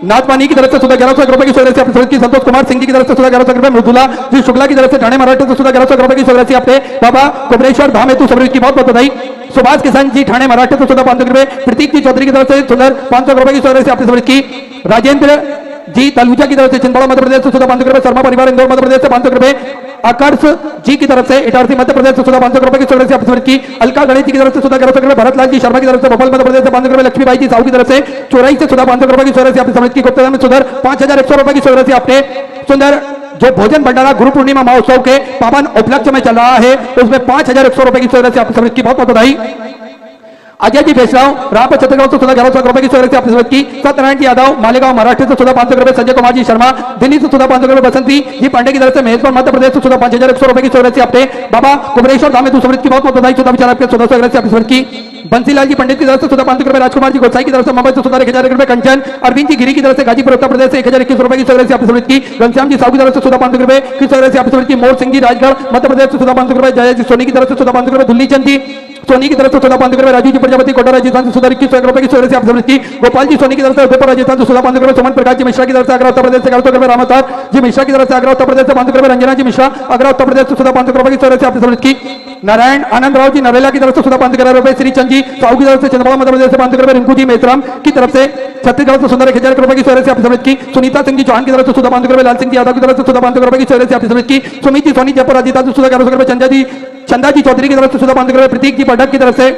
नाथवानी की तरफ से सुधा 1100 रुपए की स्वराशि आपने समृद्ध की। संतोष कुमार सिंह जी की तरफ से सुधा 1100 रुपए, मृदुला जी शुक्ला की तरफ से ठाणे महाराष्ट्र से सुधा 1100 रुपए की स्वराशि आपने बाबा कुबेरेश्वर धाम हेतु समृद्ध की बहुत बहुत बधाई। सुभाष किसान जी ठाणे महाराष्ट्र से सुधा 500 रुपए, प्रतीक जी चौधरी की तरफ से सुंदर 500 रुपए की स्वराशि आपने समृद्ध की। राजेंद्र जी तलूजा की तरफ से छिंदवाड़ा मध्य प्रदेश से सुधा 500 रुपए, शर्मा परिवार इंदौर मध्य प्रदेश से 500 रुपए, आकर्ष जी की तरफ से इटारसी मध्य प्रदेश से सुधा 500 रुपए की स्वराशि आपने समृद्ध की। अलका गणेश जी की तरफ से सुधा 1100 रुपए, भरतलाल जी शर्मा की तरफ से भोपाल मध्य प्रदेश से 500 रुपए, लक्ष्मीबाई जी साहू की तरफ से चौराई से सुधा 500 रुपए की स्वराशि आपने समृद्ध की। गुप्ता में सुधर 5100 रुपए की स्वराशि आपने सुंदर जो भोजन भंडारा गुरु पूर्णिमा महोत्सव के पावन उपलक्ष्य में चल रहा है उसमें 5100 रुपए की स्वराशि आपने समृद्ध की, बहुत बहुत बधाई। अजय जी बेचराव रामपुर छत्तीसगढ़ से सुधा 1100 रुपए की स्वराशि आपने समृद्ध की। सत्यनारायण जी यादव मालेगांव महाराष्ट्र से सुधा 500 रुपए, संजय कुमार जी शर्मा दिल्ली से सुधा 500 रुपए, बसंती जी पांडे की तरफ से महेश्वर मध्य प्रदेश से सुधा 5100 रुपए की स्वराशि आपने बाबा कुबेरेश्वर धाम हेतु समृद्ध की, बहुत बहुत बधाई। सुधा विचार आपके 1400 रुपए आपने समृद्ध की। बंसीलाल जी पंडित की तरफ से सुधा 500 रुपए, राजकुमार जी गोसाई की तरफ से मुंबई से सुधा 1000 रुपए, कंचन अरविंद जी गिरी की तरफ से गाजीपुर उत्तर प्रदेश से 1021 रुपए की स्वराशि आपने समृद्ध की। घनश्याम जी साहू की तरफ से सुधा 500 रुपए की स्वराशि आपने समृद्ध की। मोर सिंह जी राजगढ़ मध्य प्रदेश से सुधा 500 रुपए, जय जी सोनी की तरफ से सुधा 500 रुपए, दुल्ली चंद जी सोनी की तरफ से सुधा 500 रुपए, राजू जी प्रजापति कोटा राजस्थान से सुधा 21 रुपए की स्वराशि आपने समृद्ध की। गोपाल जी सोनी की तरफ से उदयपुर राजस्थान से सुधा 500 रुपए, सुमन प्रकाश जी मिश्रा की तरफ से आगरा उत्तर प्रदेश से 1100 रुपए, रामतार जी मिश्रा की तरफ से आगरा उत्तर प्रदेश से 500 रुपए, रंजना जी मिश्रा आगरा उत्तर प्रदेश से सुधा 500 रुपए की स्वराशि आपने समृद्ध की। नारायण आनंद राव जी नरेला की तरफ से सुधा 500 रुपए, श्रीचंद जी साहू की तरफ से छिंदवाड़ा मध्य प्रदेश से 500 रुपए, रिंकू जी मेसराम की तरफ से छत्तीसगढ़ से सुंदर 1000 रुपए की स्वराशि आपने समृद्ध की। सुनीता सिंह जी चौहान की तरफ से सुधा 500 रुपए, लाल सिंह जी यादव की तरफ से सुधा 500 रुपए की स्वराशि आपने समृद्ध की। सुमित जी सोनी जयपुर राजस्थान से सुधा 1100 रुपए, चंदा जी चौधरी की तरफ से सुधा 500 रुपए, प्रतीक जी पटक की तरफ से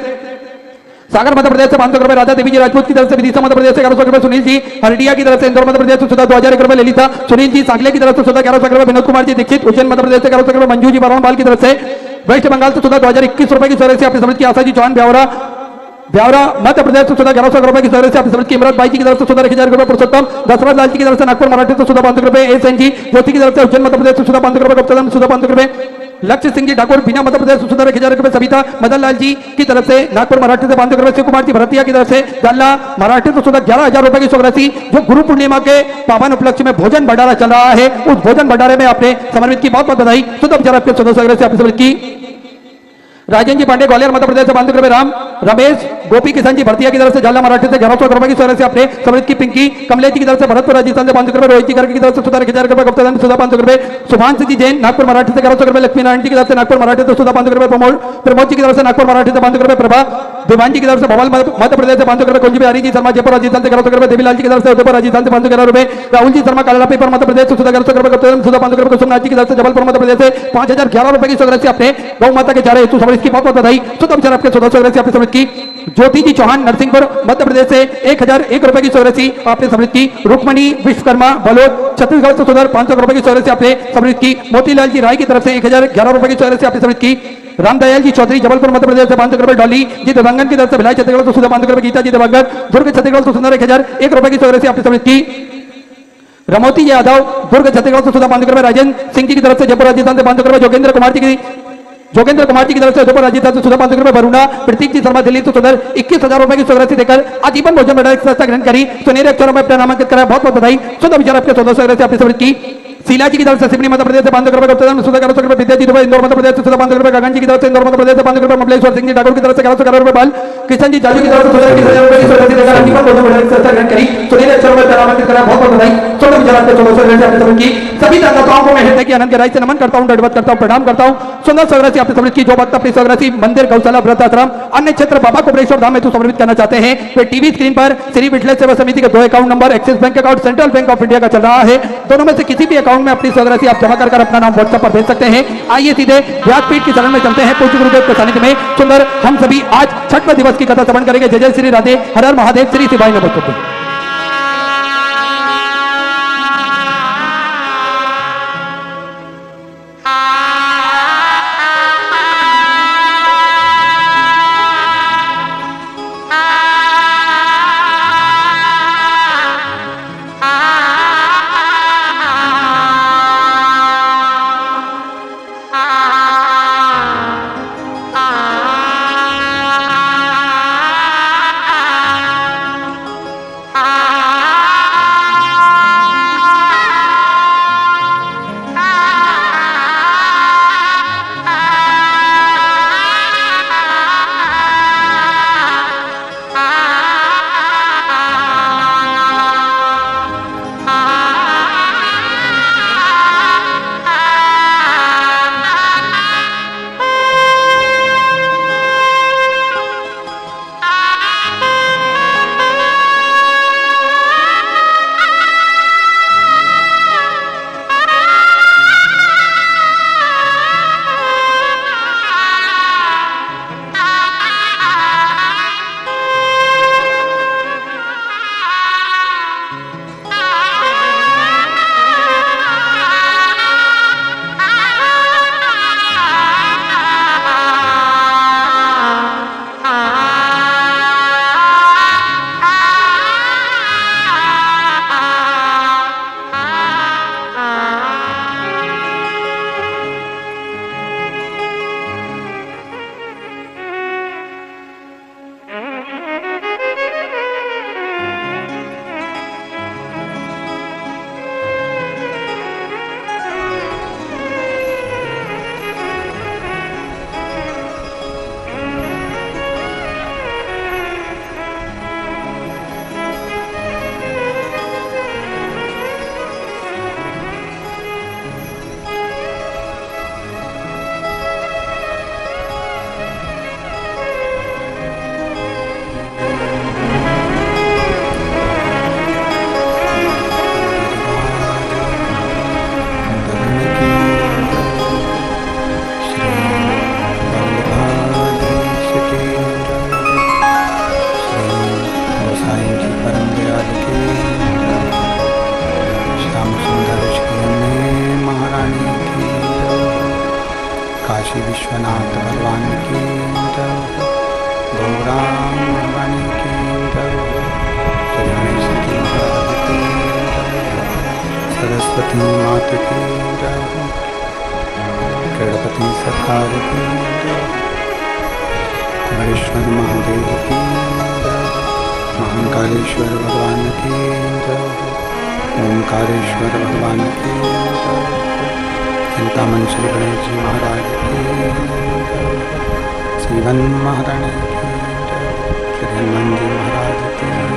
सागर मध्य प्रदेश से 500 रुपए, राधा देवी जी राजपूत की तरफ से विदिशा मध्य प्रदेश से 1100 रुपए, सुनील जी हरडिया की तरफ से इंदौर मध्य प्रदेश से सुधा 2001 रुपए, ललिता सुनील जी सांगले की तरफ से सुधा 1100 रुपए, विनोद कुमार जी दीक्षित उज्जैन मध्य प्रदेश से 1100 रुपए, मंजू जी बरवाल की तरफ से वेस्ट बंगाल से सुधा 2021 रुपए की स्वराशि आपने समृद्ध की। आशा जी चौहान ब्यावरा मध्य प्रदेश से सुधा 1100 रुपए की स्वराशि आपने समृद्ध की। इमरान भाई जी की तरफ से सुधा 1000 रुपए, पुरुषोत्तम दशरथ लाल जी की तरफ से नागपुर मराठी से सुधा 500 रुपए, एस जी ज्योति की तरफ से उज्जैन मध्य प्रदेश से सुधा 500 रुपए, गुप्ता में सुधा 500 रुपए, लक्ष्य सिंह जी ठाकुर बिना मध्य प्रदेश से सुधा 1000 रुपए, सविता मदन लाल जी की तरफ से नागपुर मराठी से 500 रुपए, शिव कुमार जी भरतिया की तरफ से जालना मराठी से सुधा 11000 रुपए की स्वराशि जो गुरु पूर्णिमा के पावन उपलक्ष्य में भोजन भंडारा चल रहा है उस भोजन भंडारे में आपने समर्पित की, बहुत बहुत बधाई। सुधा विचार आपके 1400 से आपने समर्पित की। राजेंद्र जी पांडे ग्वालियर मध्य प्रदेश से 500 रुपए, राम रमेश गोपी किसान जी भरतिया की तरफ से जालना मराठी से 1100 रुपए की स्वराशि आपने समृद्ध की। पिंकी कमलेश जी की तरफ से भरतपुर राजस्थान से 500 रुपए, रोहित जी गर्ग की तरफ से सुधा 1000 रुपए, गुप्ता में सुधा 500 रुपए, सुभांश जी जैन नागपुर मराठी से 1100 रुपए, लक्ष्मी नारायण जी की तरफ से नागपुर मराठी से सुधा 500 रुपए, प्रमोद जी की तरफ से नागपुर मराठी से 500 रुपए, प्रभा देवान जी की तरफ से भोपाल मध्य प्रदेश से 500 रुपए, कुंजी बिहारी जी शर्मा जयपुर राजस्थान से 1100 रुपए, देवीलाल जी की तरफ से उदयपुर राजस्थान से 500 रुपए, राहुल जी शर्मा काला पेपर मध्य प्रदेश से सुधा 1100 रुपए, गुप्ता में सुधा 500 रुपए, कुसुमनाथ जी की तरफ से जबलपुर मध्य प्रदेश से 5011 रुपए की स्वराशि आपने गौ माता के चारे हेतु समृद्ध की, बहुत बहुत बधाई। सुधा विचार आपके 1400 आपने समृद्ध की। ज्योति जी चौहान नरसिंहपुर मध्य प्रदेश से 1001 रुपए की स्वराशि आपने समृद्ध की। रुक्मणी विश्वकर्मा बलोद छत्तीसगढ़ से सुधा 500 रुपए की स्वराशि आपने समृद्ध की। मोतीलाल जी राय की तरफ से 1011 रुपए की स्वराशि आपने समृद्ध की। रामदयाल जी चौधरी जबलपुर मध्य प्रदेश से 500 रुपए, डॉली जी दिवंगन की तरफ से भिलाई छत्तीसगढ़ तो सुधा 500 रुपए, गीता जी दिवंगन दुर्ग छत्तीसगढ़ तो सुंदर 1000 ₹1 की सौगात आपने समझ की। रमोती यादव दुर्ग छत्तीसगढ़ से सुधा 500 रुपए, राजेंद्र सिंह जी की तरफ से जयपुर राजस्थान से 500 रुपए, जोगेंद्र कुमार जी की तरफ से उदयपुर राजस्थान से सुधा 500 रुपए, वरुणा प्रतीक जी शर्मा दिल्ली से सुंदर 21,000 रुपए की सौगात देकर आजीवन भोजन मेडल ग्रहण करी। सुनहरे अक्षरों में अपना नामांकित करा, बहुत बहुत बधाई। सुंदर विचार आपके 1400 आपने समझ की। शीला जी की तरफ से सिवनी मध्य प्रदेश से 500 रुपए, गुप्तधन सुधा 1100 रुपए, विद्या जी दुबई इंदौर मध्य प्रदेश से सुधा 500 रुपए, गगन जी की तरफ से इंदौर मध्य प्रदेश से 500 रुपए, ममलेश्वर सिंह जी ठाकुर की तरफ से 1111 रुपए, बाल किशन जी जाजू की तरफ से 21,000 रुपए की सौगात देकर आजीवन भोजन मेडल ग्रहण करी। सुनहरे अक्षरों में अपना नामांकित करा, बहुत बहुत बधाई। सुंदर विचार आपके 1400 आपने समझ की। सभी दाताओं को मैं हृदय की अनंत गहराई से नमन करता हूं, दंडवत करता हूं, प्रणाम करता हूं। सुंदर सौगात आपने समझ की। जो भक्त अपनी सौगात मंदिर, गौशाला, वृद्धाश्रम, अन्य क्षेत्र बाबा कुबेरेश्वर धाम में तो समर्पित करना चाहते हैं, वे टीवी स्क्रीन पर श्री विठल सेवा समिति के 2 account number axis bank account, central bank of India का चल रहा है। दोनों में से किसी भी अकाउंट में अपनी सौगात आप जमा कर अपना नाम व्हाट्सएप पर भेज सकते हैं। आइए सीधे व्यासपीठ की शरण में चलते हैं। पूज्य गुरुदेव के सानिध्य में सुंदर हम सभी आज छठवें दिवस की कथा श्रवण करेंगे। जय जय श्री राधे, हर हर महादेव, श्री शिवाय नमः। काशी विश्वनाथ भगवान की जय, गौरांग भवानी की जय, श्री गणेश की महाराज की जय, सरस्वती माता की जय, गणपति सरकार की जय, गणेश्वर महादेव की जय, महाकालेश्वर भगवान की जय, ओंकारेश्वर भगवान की जय, चिंतामन श्री गणेश जी महाराज की जय, जीवन महारानी की जय, श्री हनुमान जी महाराज की